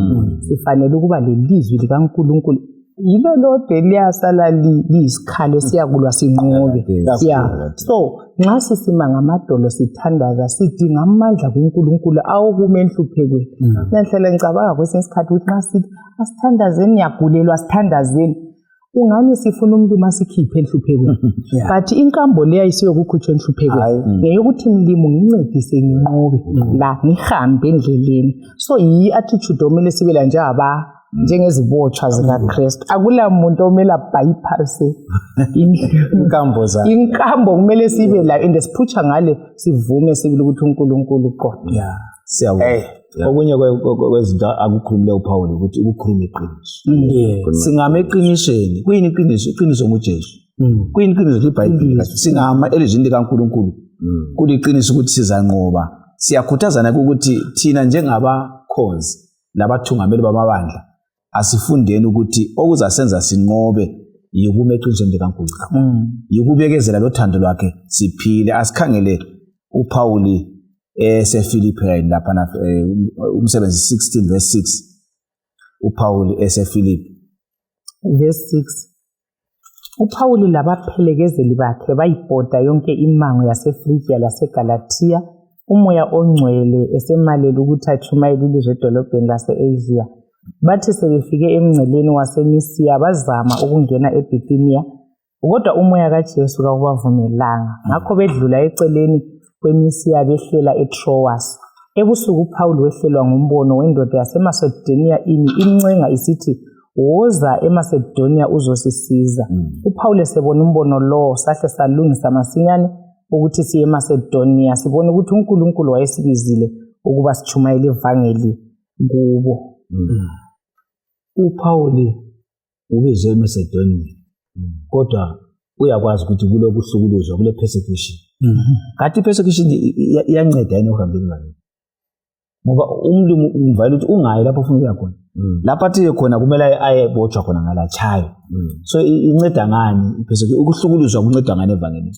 Sifanele ukuba lelizwi likaNkulunkulu yilo lodwa liyasala liyisikhali siyakulwa sinqobe. So nxa sisima ngamadolo sithandaza sidinga amandla kuNkulunkulu awokuma enhluphekweni. Nahlala ngicabanga kwesinye isikhathi ukuthi nxa sithi asithandazeni yagulelwa sithandazeni ungani sifuna umuntu masikhiphe enhluphekweni. But inkambo leya isiyokukhutshwa enhluphekweni ngeyokuthi mlimo ngincedise nginqobe la ngihambe endleleni. So yi attitude omele sibela njengezibotshwa zikaKristu. Akula muntu omele bypass inkambo kumele sibe la and siphutsha ngale sivume sibile ukuthi uNkulunkulu uqotho. Siyabonga. okunye kwezinto akukhulumile uPaul ukuthi ukukhuluma iqiniso singama eqinisweni kuyini iqiniso nguJesu kuyini iqiniso liBhayibheli singama elizwini likaNkulunkulu kuliqiniso ukuthi sizanqoba siyakhuthazana ukuthi thina njengabakhozi labathungameli bamabandla asifundeni ukuthi okuzasenza sinqobe yikuma eqinisweni likaNkulunkulu yikubekezela lothando lwakhe siphile asikhangele uPaul eseFilipi lapha umsebenzi 16 verse 6 uPaul eseFilipi verse 6 uPaul labaphelekezeli bakhe bayibhoda yonke imango yaseFrigia laseGalatia umoya ongcwele esemalela ukuthi achumayele ilizwe edolobheni lase-Asia bathi sebefike emngceleni waseMisiya bazama ukungena eBithinia kodwa umoya kaJesu kawubavumelanga ngakho bedlula eceleni kweMisiya behlela eTroas ebusuku uPaul wehlelwa ngumbono wendoda yaseMacedonia imncenga isithi woza eMacedonia uzosisiza uPaul esebona umbono lo sahle salungisa masinyane ukuthi siye eMacedonia sibone ukuthi uNkulunkulu wayesibizile ukuba sichumayele ivangeli kubo uPaul ubizwe eMacedonia kodwa uyakwazi ukuthi kuloku hlukuluzwa kule persecution kanti persecution iyanceda yini ukuhambela ngalo ngoba umlimi umvayela ukuthi ungayi lapho ufuna ukuya khona lapha athi khona kumele ayebotshwa khona ngalachayo so inceda ngani persecution ukuhlukuluzwa kunceda ngani evangelini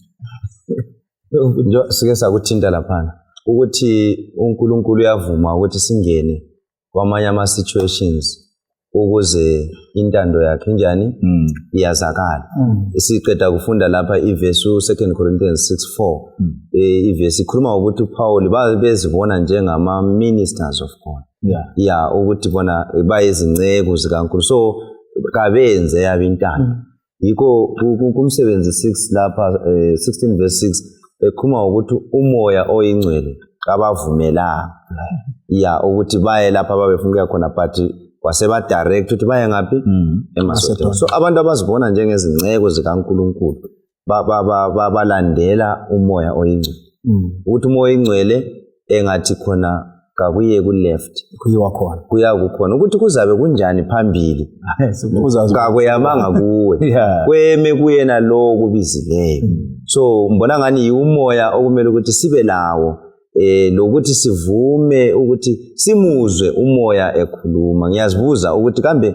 nje sike sakuthinta lapha ukuthi uNkulunkulu uyavuma ukuthi singene kwamanye ama situations ukuze intando yakhe njani iyazakala siqeda kufunda lapha ivesi 2 Corinthians 6:4 ivesi ikhuluma ukuthi uPaul bezibona njengama ministers of God ukuthi bona bayizinceke zikaNkulunkulu so kabenze yabintando yiko kumsebenzi 6 lapha 16 verse 6 ekhuluma ukuthi umoya oyingcwele kabavumelanga ukuthi baye lapha babefuna khona but waseba direct ukuthi baye ngaphi eMacedonia so abantu abazibona njengezinceke zikaNkulunkulu balandela umoya oyingcwele ukuthi umoya oyingcwele engathi khona kakuye ku left kuya kukhona ukuthi kuzabe kunjani phambili kakuyamanga kuwe kweme kuyena lo kubizileyo so mbona ngani umoya okumele ukuthi sibe lawo lokuthi sivume ukuthi simuzwe umoya ekhuluma ngiyazibuza ukuthi kambe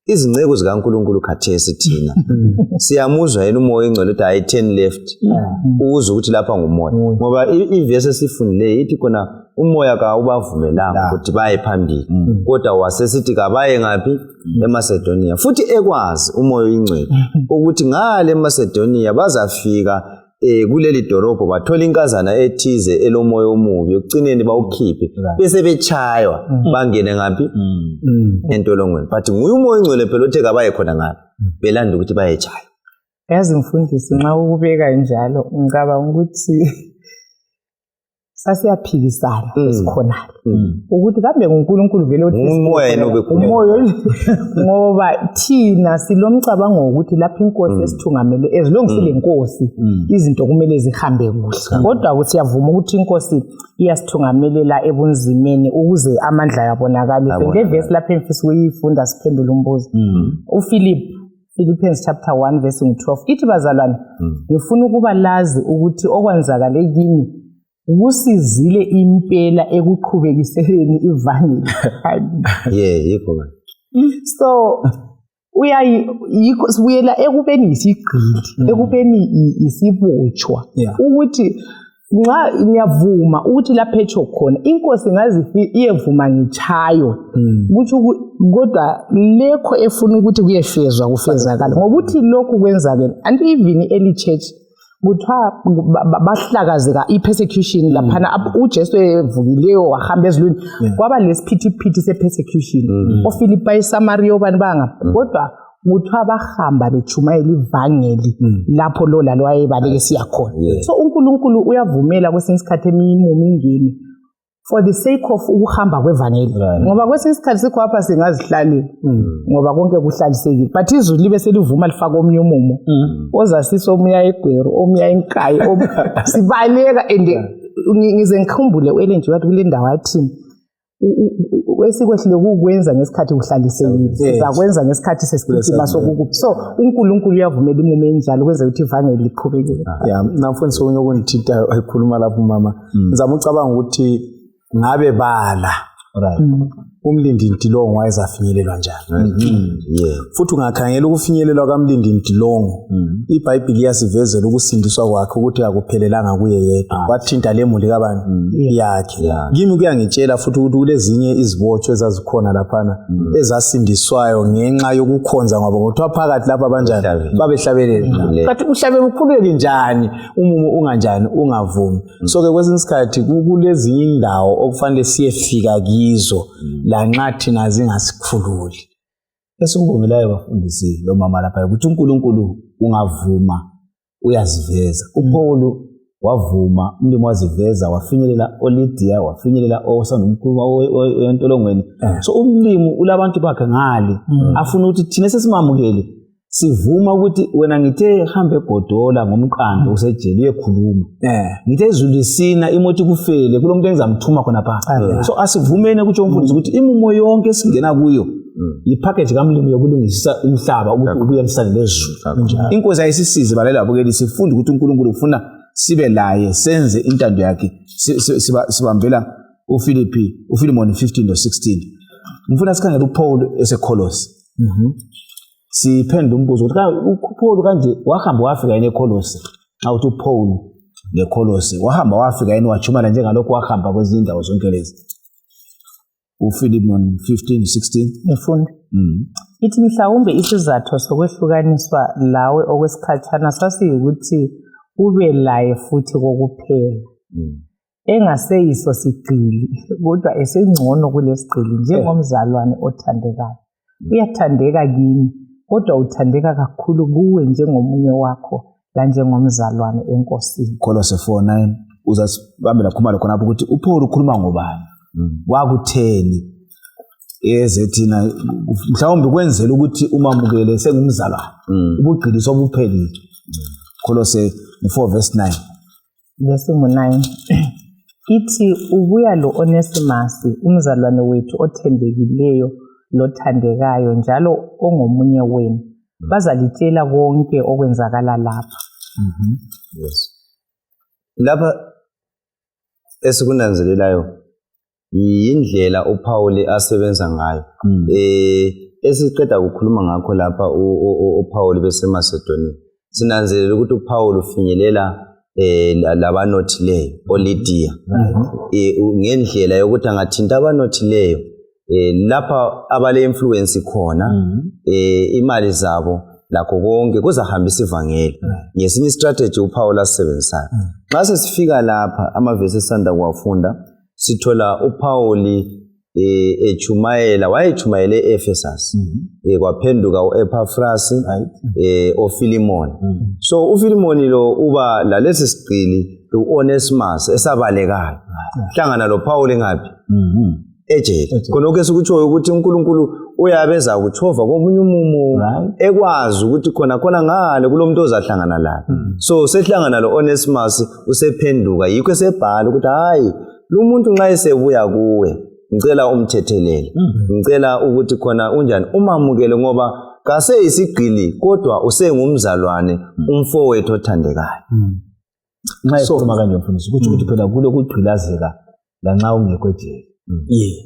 izinceke zikaNkulunkulu khathesi thina siyamuzwa yena umoya oyingcwele ukuthi hayi 10 left uze ukuthi lapha ngumoya ngoba ivesi esifundile ithi khona umoya kawubavumelanga ukuthi baye phambili kodwa wasesithi kabaye ngaphi eMacedonia futhi ekwazi umoya oyingcwele ukuthi ngale eMacedonia bazafika kuleli dorobho bathola inkazana ethize elomoya omubi ugcineni bawukhiphe bese bechaywa bangene ngaphi entolongweni but nguye umoya oyingcwele phela othe kabaye khona ngaphi belanda ukuthi bayechaya yazi mfundisi nxa ukubeka njalo ngicabanga ukuthi sasiyaphikisana esikhonala ukuthi kambe uNkulunkulu vele umoya ngoba thina silomcabango ukuthi lapha inkosi esithungamele ezilongisile inkosi izinto kumele zihambe kuhle kodwa ukuthi siyavuma ukuthi inkosi iyasithungamelela ebunzimeni ukuze amandla yabonakala ngevesi lapha emfisi uyifunda siphendula umbuzo Philippians chapter 1 verse 12 ithi bazalwane ngifuna ukuba lazi ukuthi okwenzakale kimi ukusizile impela ekuqhubekiseleni ivangeli yikho manje so sibuyela ekubeni isigqili ekubeni isibotshwa ukuthi nxa ngiyavuma ukuthi lapha etsho khona inkosi ngazi iyevuma ngichayo ukuthi kodwa lekho efuna ukuthi kuyefezwa kufezakala ngokuthi lokhu kwenzakala and even early church kuthiwa bahlakazeka i-persecution laphana uJesu evukileyo wahamba ezulwini kwaba lesiphithiphithi se-persecution oFilipi eSamaria obani banga kodwa kuthiwa bahamba bechumayela ivangeli lapho lo lalo wayebaleke siyakhona so uNkulunkulu uyavumela kwesinye isikhathi emimingeni for the sake of ukuhamba kwevangeli ngoba kwesinye isikhathi sikho apha singazihlalela ngoba konke kuhlalisekile but izulu libe selivuma lifaka omnye umumo ozasisa omuya egwero omuya enkayi sibaleka and ngize ngikhumbule uElenji wathi kule ndawo athi wesikwehlile ukwenza ngesikhathi uhlalisekile sizakwenza ngesikhathi sesikhuluma sokukubi so uNkulunkulu uyavumela imumo enjalo kwenza ukuthi ivangeli liqhubekele namfundisi onye okungithinta ayikhuluma lapho mama ngizama ucabanga ukuthi ngabe bala umlindintilongo wayezafinyelelwa njani futhi ungakhangela ukufinyelelwa kwaMlindintilongo iBhayibheli yasivezela ukusindiswa kwakhe ukuthi akuphelelanga kuye yedwa wathinta lemuli kabani yakhe kimi kuyangitshela futhi ukuthi kulezinye izibotsho ezazikhona laphana ezasindiswayo ngenxa yokukhonza ngoba ngothiwa phakathi lapha abanjani babehlabelela kanti uhlabe ukhuleke njani umumo unganjani ungavumi so ke kwesinye isikhathi kulezinye indawo okufanele siyefika kizo lanxa thina zingasikhululi esingubongelayo bafundisi lo mama lapha ukuthi uNkulunkulu ungavuma uyaziveza uPaul wavuma umlimo waziveza wafinyelela oLydia wafinyelela osanomkhulu entolongweni so umlimo ulabantu bakhe ngale afuna ukuthi thina sesimamukele sivuma ukuthi wena ngithe hambe eGodola ngomqando usejele uyekhuluma ngithe izulu imoto kufele kulomuntu engizamthuma khona pha so asivumene ukuthi umfundisi ukuthi imumo yonke singena kuyo ipackage kaMlimo yokulungisisa umhlaba ukuthi ubuyelisane lezulu inkosi ayisisize balela abukeli sifunde ukuthi uNkulunkulu ufuna sibe laye senze intando yakhe sibambela uFilemoni 15:16 ngifuna sikhangele uPaul eseKolose siphendula umbuzo ukuthi uPaul kanje wahamba wafika yini eKolose xa uthi uPaul leKolose wahamba wafika yini wachumana njengalokho wahamba kwezindawo zonke lezi uFilemoni 15:16 ngifunde ithi mhlawumbe isizathu sokwehlukaniswa lawe okwesikhatshana sasiyukuthi ube laye futhi kokuphela engaseyiso sigcili kodwa esengcono kulesigcili njengomzalwane othandekayo uyathandeka kimi kodwa uthandeka kakhulu kuwe njengomunye wakho la njengomzalwane enkosini Kolose 4:9 uzasibambela khumalo khona ukuthi uPaul ukhuluma ngobani wakutheni thina mhlawumbe kwenzela ukuthi umamukele sengumzalwane ubugciliso obuphelile Kolose 4:9 lesimo 9 ithi ubuya lo Onesimus umzalwane wethu othembekileyo lothandekayo njalo ongomunye wenu bazalitshela konke okwenzakala lapha yes lapha esikunanzelelayo yindlela uPaul asebenza ngayo esiqeda ukukhuluma ngakho lapha uPaul beseMacedonia sinanzelela ukuthi uPaul ufinyelela labanothileyo oLydia ngendlela yokuthi angathinta abanothileyo lapha abale influence khona imali zabo lakho konke kuzahambisa ivangeli ngesinye strategy uPaul asebenzisayo xa sesifika lapha amavesi esanda kuwafunda sithola uPaul wayechumayele eEphesus kwaphenduka uEpaphras oFilemoni so uFilemoni lo uba lalesi sigcili uOnesimus esabalekayo hlangana lo Paul engaphi ejele konke sikutshoyo ukuthi uNkulunkulu uyabeza ukuthova komunye umumo ekwazi ukuthi khona ngale kulomuntu ozahlangana laye so sehlangana lo Onesimus usephenduka yikho esebhala ukuthi hayi lo muntu nxa esebuya kuwe ngicela umthethelele ngicela ukuthi khona unjani umamukele ngoba kase isigcili kodwa usengumzalwane umfowethu othandekayo nxa ekhuluma kanje mfundisi ukuthi phela kulo kugqilazeka lanxa ungekho ejele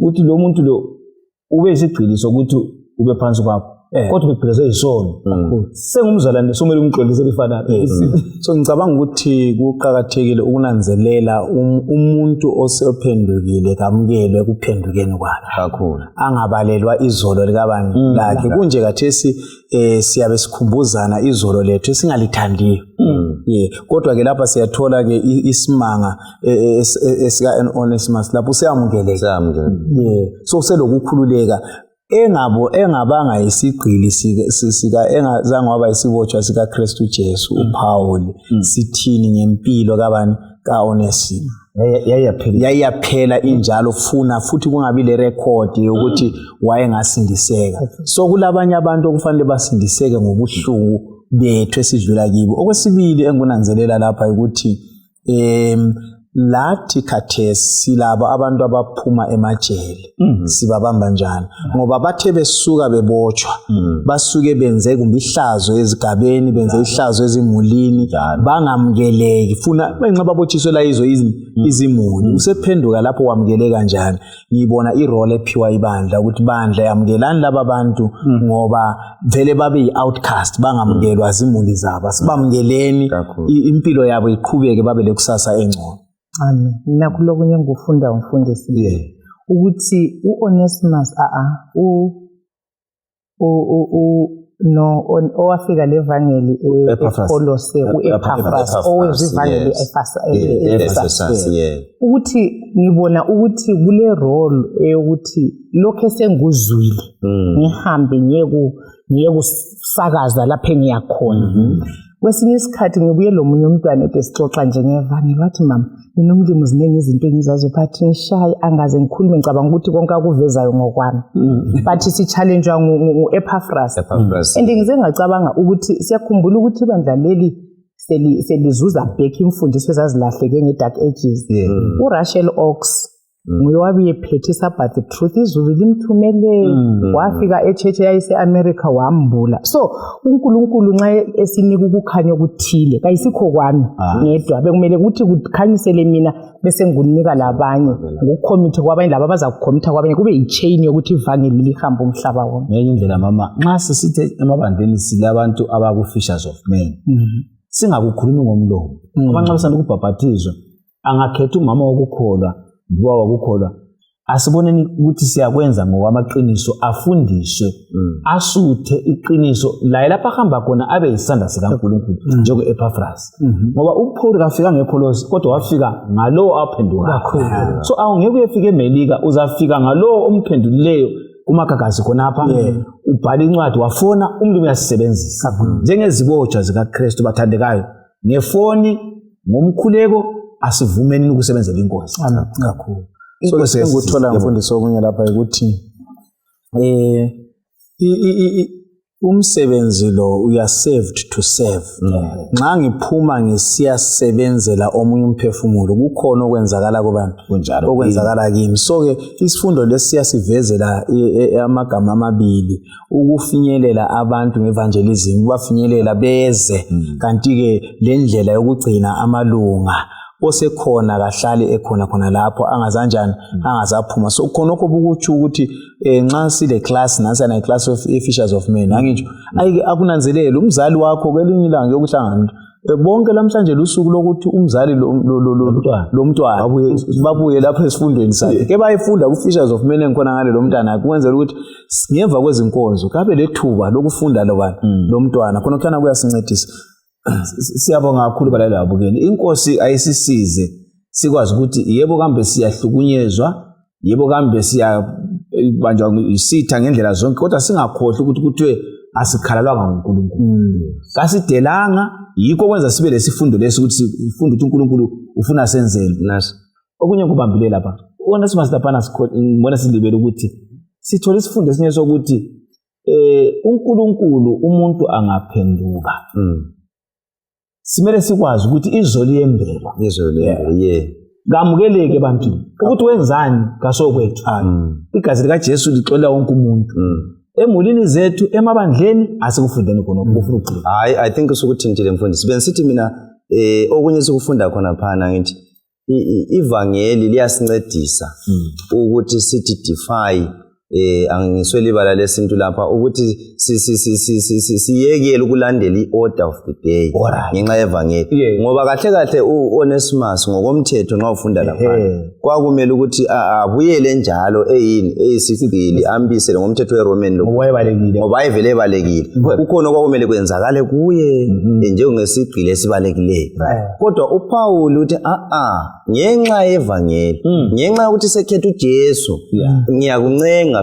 uthi lo muntu lo ube isigcili sokuthi ube phansi kwakho kodwa uphezwe isono sengumzalwane somele umxolise lifana so ngicabanga ukuthi kuqhakathekile ukunanzelela umuntu osephendukile kamukelwe kuphendukeni kwakhe kakhulu angabalelwa izolo likabani lakhe kunje kathesi siyabe sikhumbuzana izolo lethu singalithandi kodwa ke lapha siyathola ke isimanga esika Onesimus lapho siyamukeleke so selokukhululeka engabanga isigqili sika engazange waba isibotshwa sika Kristu Jesu uPaul sithini ngempilo kabani kaOnesimus yayaphela injalo funa futhi kungabi le record ukuthi wayengasindiseka so kulabanye abantu okufanele basindiseke ngobuhlungu bethu esidlula kibo okwesibili engunanzelela lapha ukuthi lathi khathesi silabo abantu abaphuma emajele sibabamba njani ngoba bathe besuka bebotshwa basuke benze kumbe ihlazo ezigabeni benze ihlazo ezimulini bangamkeleki funa benxa babotshiswe la izimuli usephenduka lapho wamukeleka njani ngibona irole ephiwa ibandla ukuthi bandla yamukelani laba bantu ngoba vele babe outcast bangamukelwa zimuli zabo sibamukeleni impilo yabo iqhubeke babe lekusasa engcono. Amen. Nakho lokunye ngufunda umfundisi ukuthi uOnesimus no owafika levangeli eKolose uEpaphras owezivangeli eEfesus ukuthi ngibona ukuthi kule role eyokuthi lokho esenguzwile ngihambe ngiyekusakaza lapha engiyakhona. Kwesinye isikhathi ngibuye lo munye umntwana esixoxa nje ngevangeli wathi mama nginomlimi ziningi izinto engizazo but ngishaye angaze ngikhulume ngicabanga ukuthi konke akuvezayo ngokwami but si challenge nguEpaphras and ngize ngacabanga ukuthi siyakhumbula ukuthi ibandla leli selizuza back imfundiso ezazilahleke ngedark ages uRachel Oaks nguye ephethisa but the truth izulu limthumele wafika eChurch yaseAmerica wambula so uNkulunkulu nxa esinika ukukhanya okuthile kayisikho kwami ngedwa bekumele ukuthi kukhanyisele mina bese ngikunika labanye ngokukhomitha kwabanye laba bazakukhomitha kwabanye kube ichain yokuthi ivangeli lihamba umhlaba wonke. Ngenye indlela mama nxa sisithe emabandleni silabantu abaku-fishers of men singakukhulumi ngomlomo ngoba nxa besanda ukubhabhathizwa angakhetha umama wokukholwa Bwa wakukholwa asiboneni ukuthi siyakwenza ngokwamaqiniso afundiswe asuthe iqiniso la lapha hamba khona abe isandla sikaNkulunkulu njenge Epaphras ngoba uPaul kafika ngeKolose kodwa wafika ngalo aphenduka so awungeke uyefika eMelika uzafika ngalo omphendulileyo kumagagazi khona apha ubhala incwadi wafona umuntu uyasebenzisa njengezibotshwa zikaKristu bathandekayo ngefoni ngomkhuleko asivumeni ukusebenzela inkosi kakhulu. So senguthola mfundisi okunye lapha ukuthi umsebenzi lo uya saved to serve. Nxa ngiphuma ngisiyasebenzela omunye umphefumulo kukhona okwenzakala kubantu kunjalo okwenzakala kimi. So ke isifundo lesiyasivezela amagama amabili ukufinyelela abantu ngevangelism bafinyelela beze kanti ke lendlela yokugcina amalunga osekhona kahlali ekhona khona lapho angazanjani angazaphuma so khonokho bukuthi ukuthi nxa sile class nansi ana class of fishers of men angisho ayike akunanzelela umzali wakho kwelinye ilanga yokuhlangana bonke lamhlanje lusuku lokuthi umzali lo mntwana babuye lapha esifundweni sakhe ke bayifunda ku fishers of men enkhona ngale lo mntwana kuwenzela ukuthi ngemva kwezinkonzo kabe lethuba lokufunda lo mntwana khona kukhana kuyasincedisa. Siyabonga kakhulu balaleli abukeni inkosi ayisisize sikwazi ukuthi yebo kambe siyahlukunyezwa yebo kambe siyabanjwa isitha ngendlela zonke kodwa singakhohle ukuthi kuthiwe asikhalalwanga nguNkulunkulu kasidelanga yikho kwenza sibe lesifundo lesi ukuthi sifunde ukuthi uNkulunkulu ufuna senzeni naso okunye kubambile lapha Onesimus lapha ngibona silibele ukuthi sithola isifundo esinye sokuthi uNkulunkulu umuntu angaphenduka simele sikwazi ukuthi izolo yembelwa ngamukeleke bantu ukuthi wenzani ngasokwethu igazi lika Jesu lixolela wonke umuntu emulini zethu emabandleni asikufundeni khona ukufuna ukuqina I think usukuthintile mfundisi benisithi mina okunye sikufunda khona phana ngithi ivangeli liyasincedisa ukuthi sithi defy angiswele ibala lesintu lapha ukuthi siyekele ukulandela iorder of the day ngenxa yevangeli ngoba kahle kahle uOnesimus ngokomthetho nxa ufunda lapha kwakumele ukuthi abuyele njalo eyisicili ambisele ngomthetho weRoman ngoba ayivele ebalekile kukhona okwakumele kwenzakale kuye njengesigcile esibalulekileyo kodwa uPaul uthi ngenxa yevangeli ngenxa ukuthi sekhetha uJesu ngiyakuncenga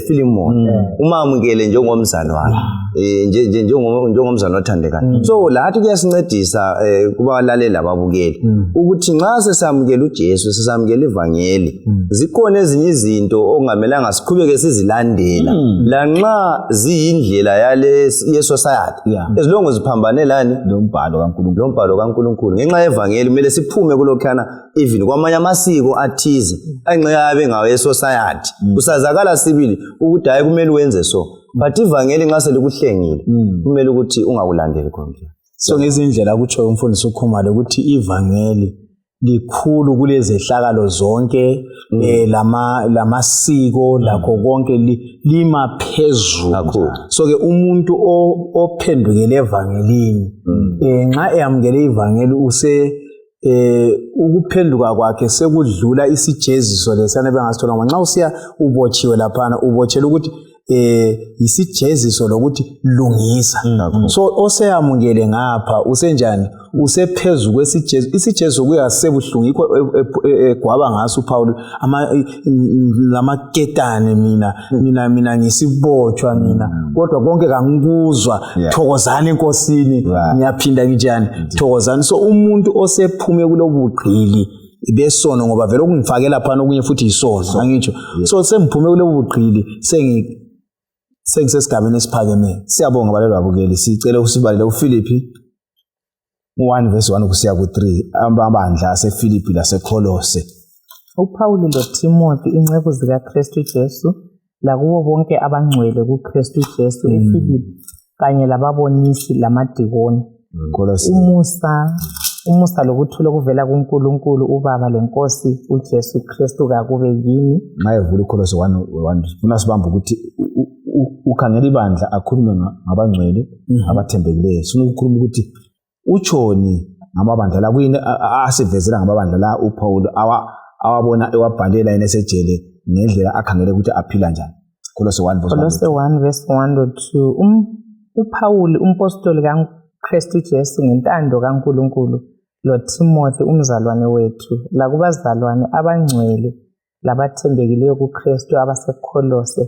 Philemon umamukele njengomzalwane njengomzalwane othandekayo. So lathi kuyasincedisa kubalaleli ababukeli ukuthi nxa sesamukela uJesu sesamukela ivangeli zikhona ezinye izinto okungamelanga siqhubeke sizilandela lanxa ziyindlela yale society ezilongo ziphambanelani lombhalo kaNkulunkulu ngenxa yevangeli kumele siphume kulokhana even kwamanye amasiko athize anxe yabe ngawe society usazakala sibili ukuthi hayi kumele wenze so but ivangeli nxa selikuhlengile kumele ukuthi ungakulandeli konke. So ngezindlela kutsho umfundisi uKhumalo ukuthi ivangeli likhulu kulezehlakalo zonke lamasiko lakho konke lima phezulu. So ke umuntu ophendukele evangelini nxa eyamukele ivangeli ukuphenduka kwakhe sekudlula isijeziso lesana bengasithola ngoba nxa usiya ubotshiwe laphana ubotshela ukuthi isijeziso lokuthi lungisa. So oseyamukele ngapha usenjani usephezu kwesijeziso. Isijeziso kuyasebuhlungu yikho egwaba ngaso uPaul lamaketane mina ngisibotshwa mina kodwa konke kangikuzwa thokozani enkosini ngiyaphinda njani thokozani. So umuntu osephume kulobugqili besono ngoba vele okungifakela phana okunye futhi isono angitsho. So sengiphume kulobugqili sengisesigabeni esiphakeme. Siyabonga balelo babukeli sicela usibalele uFilipi 1:1 kusiya ku3 amabandla aseFilipi laseKolose. uPaul loTimothy inceku zikaKristu Jesu lakubo bonke abangcwele kuKristu Jesu eFilipi kanye lababonisi lamadikoni. Umusa lokuthula kuvela kuNkulunkulu uBaba leNkosi uJesu Kristu kakube yini. Nxa evula uKolose 1:1 funa sibambe ukuthi ukhangela ibandla akhulume ngabangcwele abathembekileyo. Sifuna ukukhuluma ukuthi utshoni ngamabandla la kuyini asivezela ngamabandla la uPaul awabona ewabhalela yena esejele ngendlela akhangele ukuthi aphila njani. Kolose 1:1-2 uPaul umpostoli kaKristu Jesu ngentando kaNkulunkulu loTimothy umzalwane wethu lakubazalwane abangcwele labathembekileyo kuKristu abaseKolose.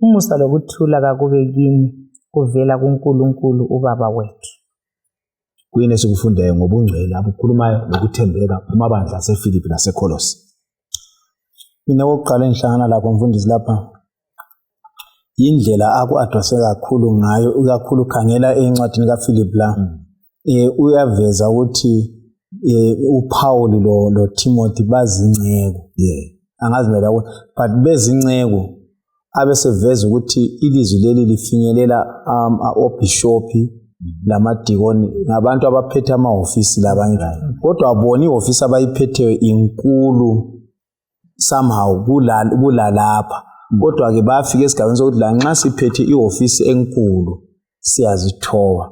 Umusa lokuthula kakube kini kuvela kuNkulunkulu uBaba wethu. Kuyini esikufundayo ngobungcwele abukhulumayo nokuthembeka kumabandla aseFilipi laseKolose. Mina oqala engihlangana lapho mfundisi lapha indlela aku-addresse kakhulu ngayo ikakhulu khangela encwadini kaFilipi la uyaveza ukuthi uPaul lo Timothy bazinceku angazi vela but bezinceku abeseveza ukuthi ilizwi leli lifinyelela obishopi lamadikoni ngabantu abaphethe amahofisi labanye kodwa abona ihofisi abayiphetheyo inkulu somehow kulalapha kodwa ke bafika esigabeni sokuthi la nxa siphethe ihofisi enkulu siyazithoba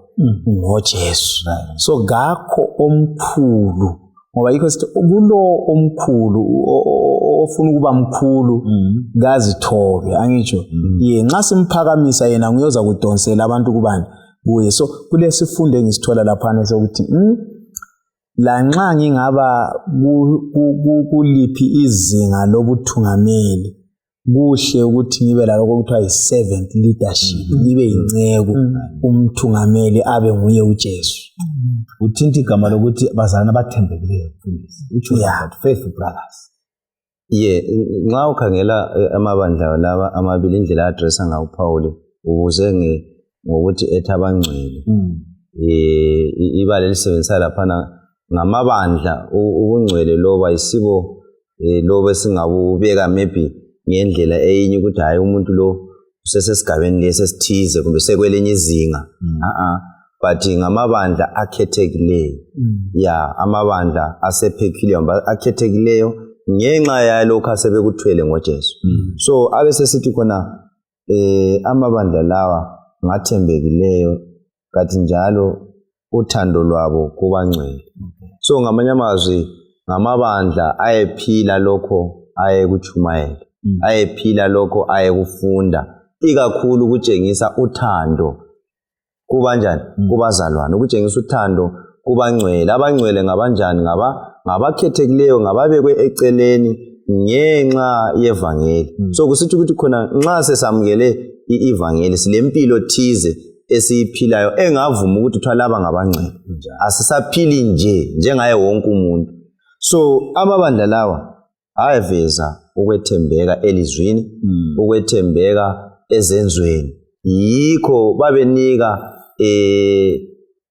ngoJesu. So ngakho omkhulu ngoba yikho sithi kulo omkhulu ofuna ukuba mkhulu ngazithobe angitsho nxa simphakamisa yena nguyoza kudonsela abantu kubani kuye. So kulesifundo engisithola lapha sokuthi la nxa ngingaba kuliphi izinga lobuthungameli kuhle ukuthi ngibe laloko kuthiwa yi-servant leadership ngibe yinceku umthungameli abe nguye uJesu. Uthinta igama lokuthi bazalwane abathembekileyo mfundisi utsho about faithful brothers. Nxa ukhangela amabandla lawa amabili indlela addressa ngayo uPaul ukuze ngokuthi ethi abangcwele ibala elisebenzisa laphana ngamabandla ubungcwele loba isibo lobe singabubeka maybe ngendlela eyinye ukuthi hayi umuntu lo usesesigabeni lesi esithize kumbe sekwelenye izinga but ngamabandla akhethekileyo amabandla asephekileyo akhethekileyo ngenxa yalokho asebekuthwele ngoJesu. So abesesithi khona amabandla lawa ngathembekileyo kathi njalo uthando lwabo kubangcwele. So ngamanye amazwi ngamabandla ayephila lokho ayekuchumayela ayephila lokho ayekufunda ikakhulu ukutshengisa uthando kubanjani kubazalwane ukutshengisa uthando kubangcwele. Abangcwele ngabanjani ngabakhethekileyo ngababekwe eceleni ngenxa yevangeli. So kusithi ukuthi khona nxa sesamukele ivangeli silempilo thize esiyiphilayo engavuma ukuthi uthiwa laba ngabangcwele. Asisaphili nje njengaye wonke umuntu. So amabandla lawa ayaveza ukwethembeka elizwini, ukwethembeka ezenzweni. Yikho babenika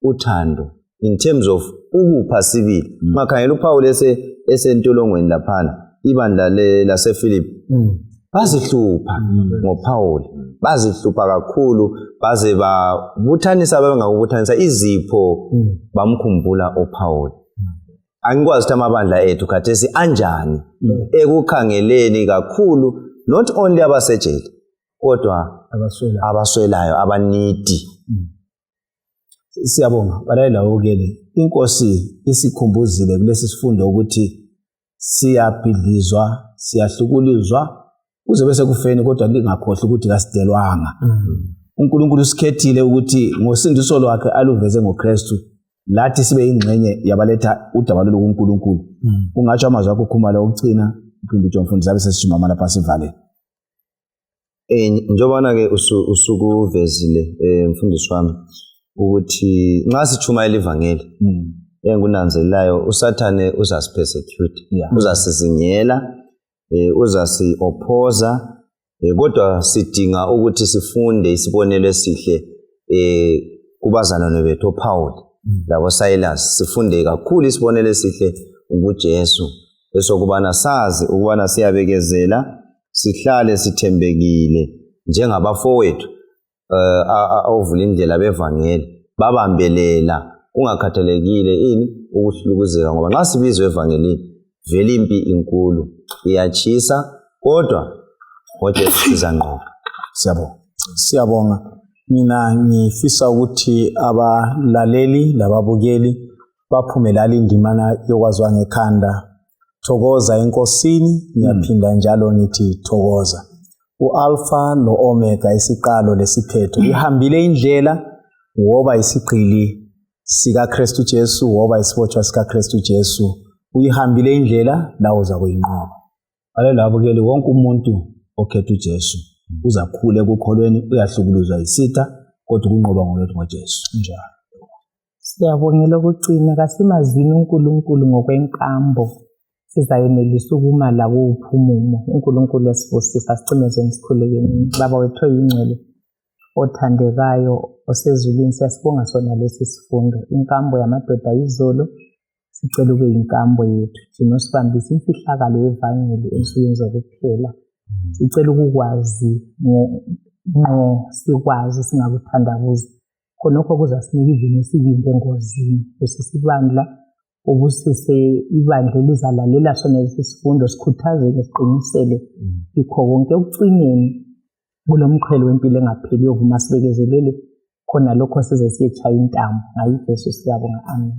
uthando in terms of ukupha sibili. Makhangela uPaul esentolongweni laphana, ibandla laseFilipi bazihlupha ngoPaul, bazihlupha kakhulu, baze babuthanisa bengakubuthanisa izipho bamkhumbula uPaul. Angikwazi ukuthi amabandla ethu khathesi anjani ekukhangeleni kakhulu not only abasejele kodwa abaswelayo, abanidi. Siyabonga balalela ukele inkosi isikhumbuzile kulesi sifundo ukuthi siyabhidlizwa, siyahlukulizwa kuze bese kufeni, kodwa lingakhohlwa ukuthi kasidelwanga. uNkulunkulu usikhethile ukuthi ngosindiso lwakhe aluveze ngoKristu lathi sibe ingxenye yabaletha udaba lokuNkulunkulu. Ungatsho amazwi akho khumala okucina uphinde utsho mfundisi abe sesijima lapha sivale. Njobana ke usukuvezile mfundisi wami ukuthi nxa sitshumayela ivangeli engunanzelelayo uSathane uzasipersecute, uzasizingela, uzasi-opposa, kodwa sidinga ukuthi sifunde isibonelo esihle kubazalwane bethu uPaul labo Silas, sifunde kakhulu isibonelo esihle kuJesu esokubana sazi ukubana siyabekezela, sihlale sithembekile njengabafowethu ovula indlela bevangeli, babambelela ungakhathalekile ukuhlukuzeka, ngoba nxa sibizwe evangelini vele impi inkulu iyachisa, kodwa ngoJesu sizanqoba. Siyabonga. Mina ngifisa ukuthi abalaleli lababukeli baphumelele indimana yokwazwa ngekhanda. Thokoza enkosini, ngiyaphinda njalo ngithi thokoza. U-Alpha no-Omega, isiqalo lesiphetho, ihambile indlela woba isigqili sikaKristu Jesu, woba isibotshwa sikaKristu Jesu. Uyihambile indlela la uza kuyinqoba. Balalela abukeli wonke umuntu okhetha uJesu uzakhule ekukholweni, uyahlukuluzwa isitha kodwa ukunqoba ngolethu ngoJesu. Njalo siyabongela ukucina kasimazini uNkulunkulu ngokwenkambo sizayenelisa ukuma lawo uphumumo. uNkulunkulu esibusisa sicimezeni sikhulekeni. Baba wethu oyingcwele othandekayo osezulwini, siyasibonga sona lesi sifundo, inkambo yamadoda izolo. Sicela ube inkambo yethu thina osibambisa imfihlakalo yevangeli ensukwini zokuphela. Sicela ukukwazi sikwazi singakuthandabuzi, khonokho kuzasinika ivini esibinde engozini. Usisibandla ubusise ibandla elizalalela sona lesi sifundo, sikhuthazeke, siqinisele ikho konke ekucineni kulomqhele wempilo engapheli ovuma sibekezelele khona lokho size siyetshaya intambo. Ngayi Jesu siyabonga. Amen.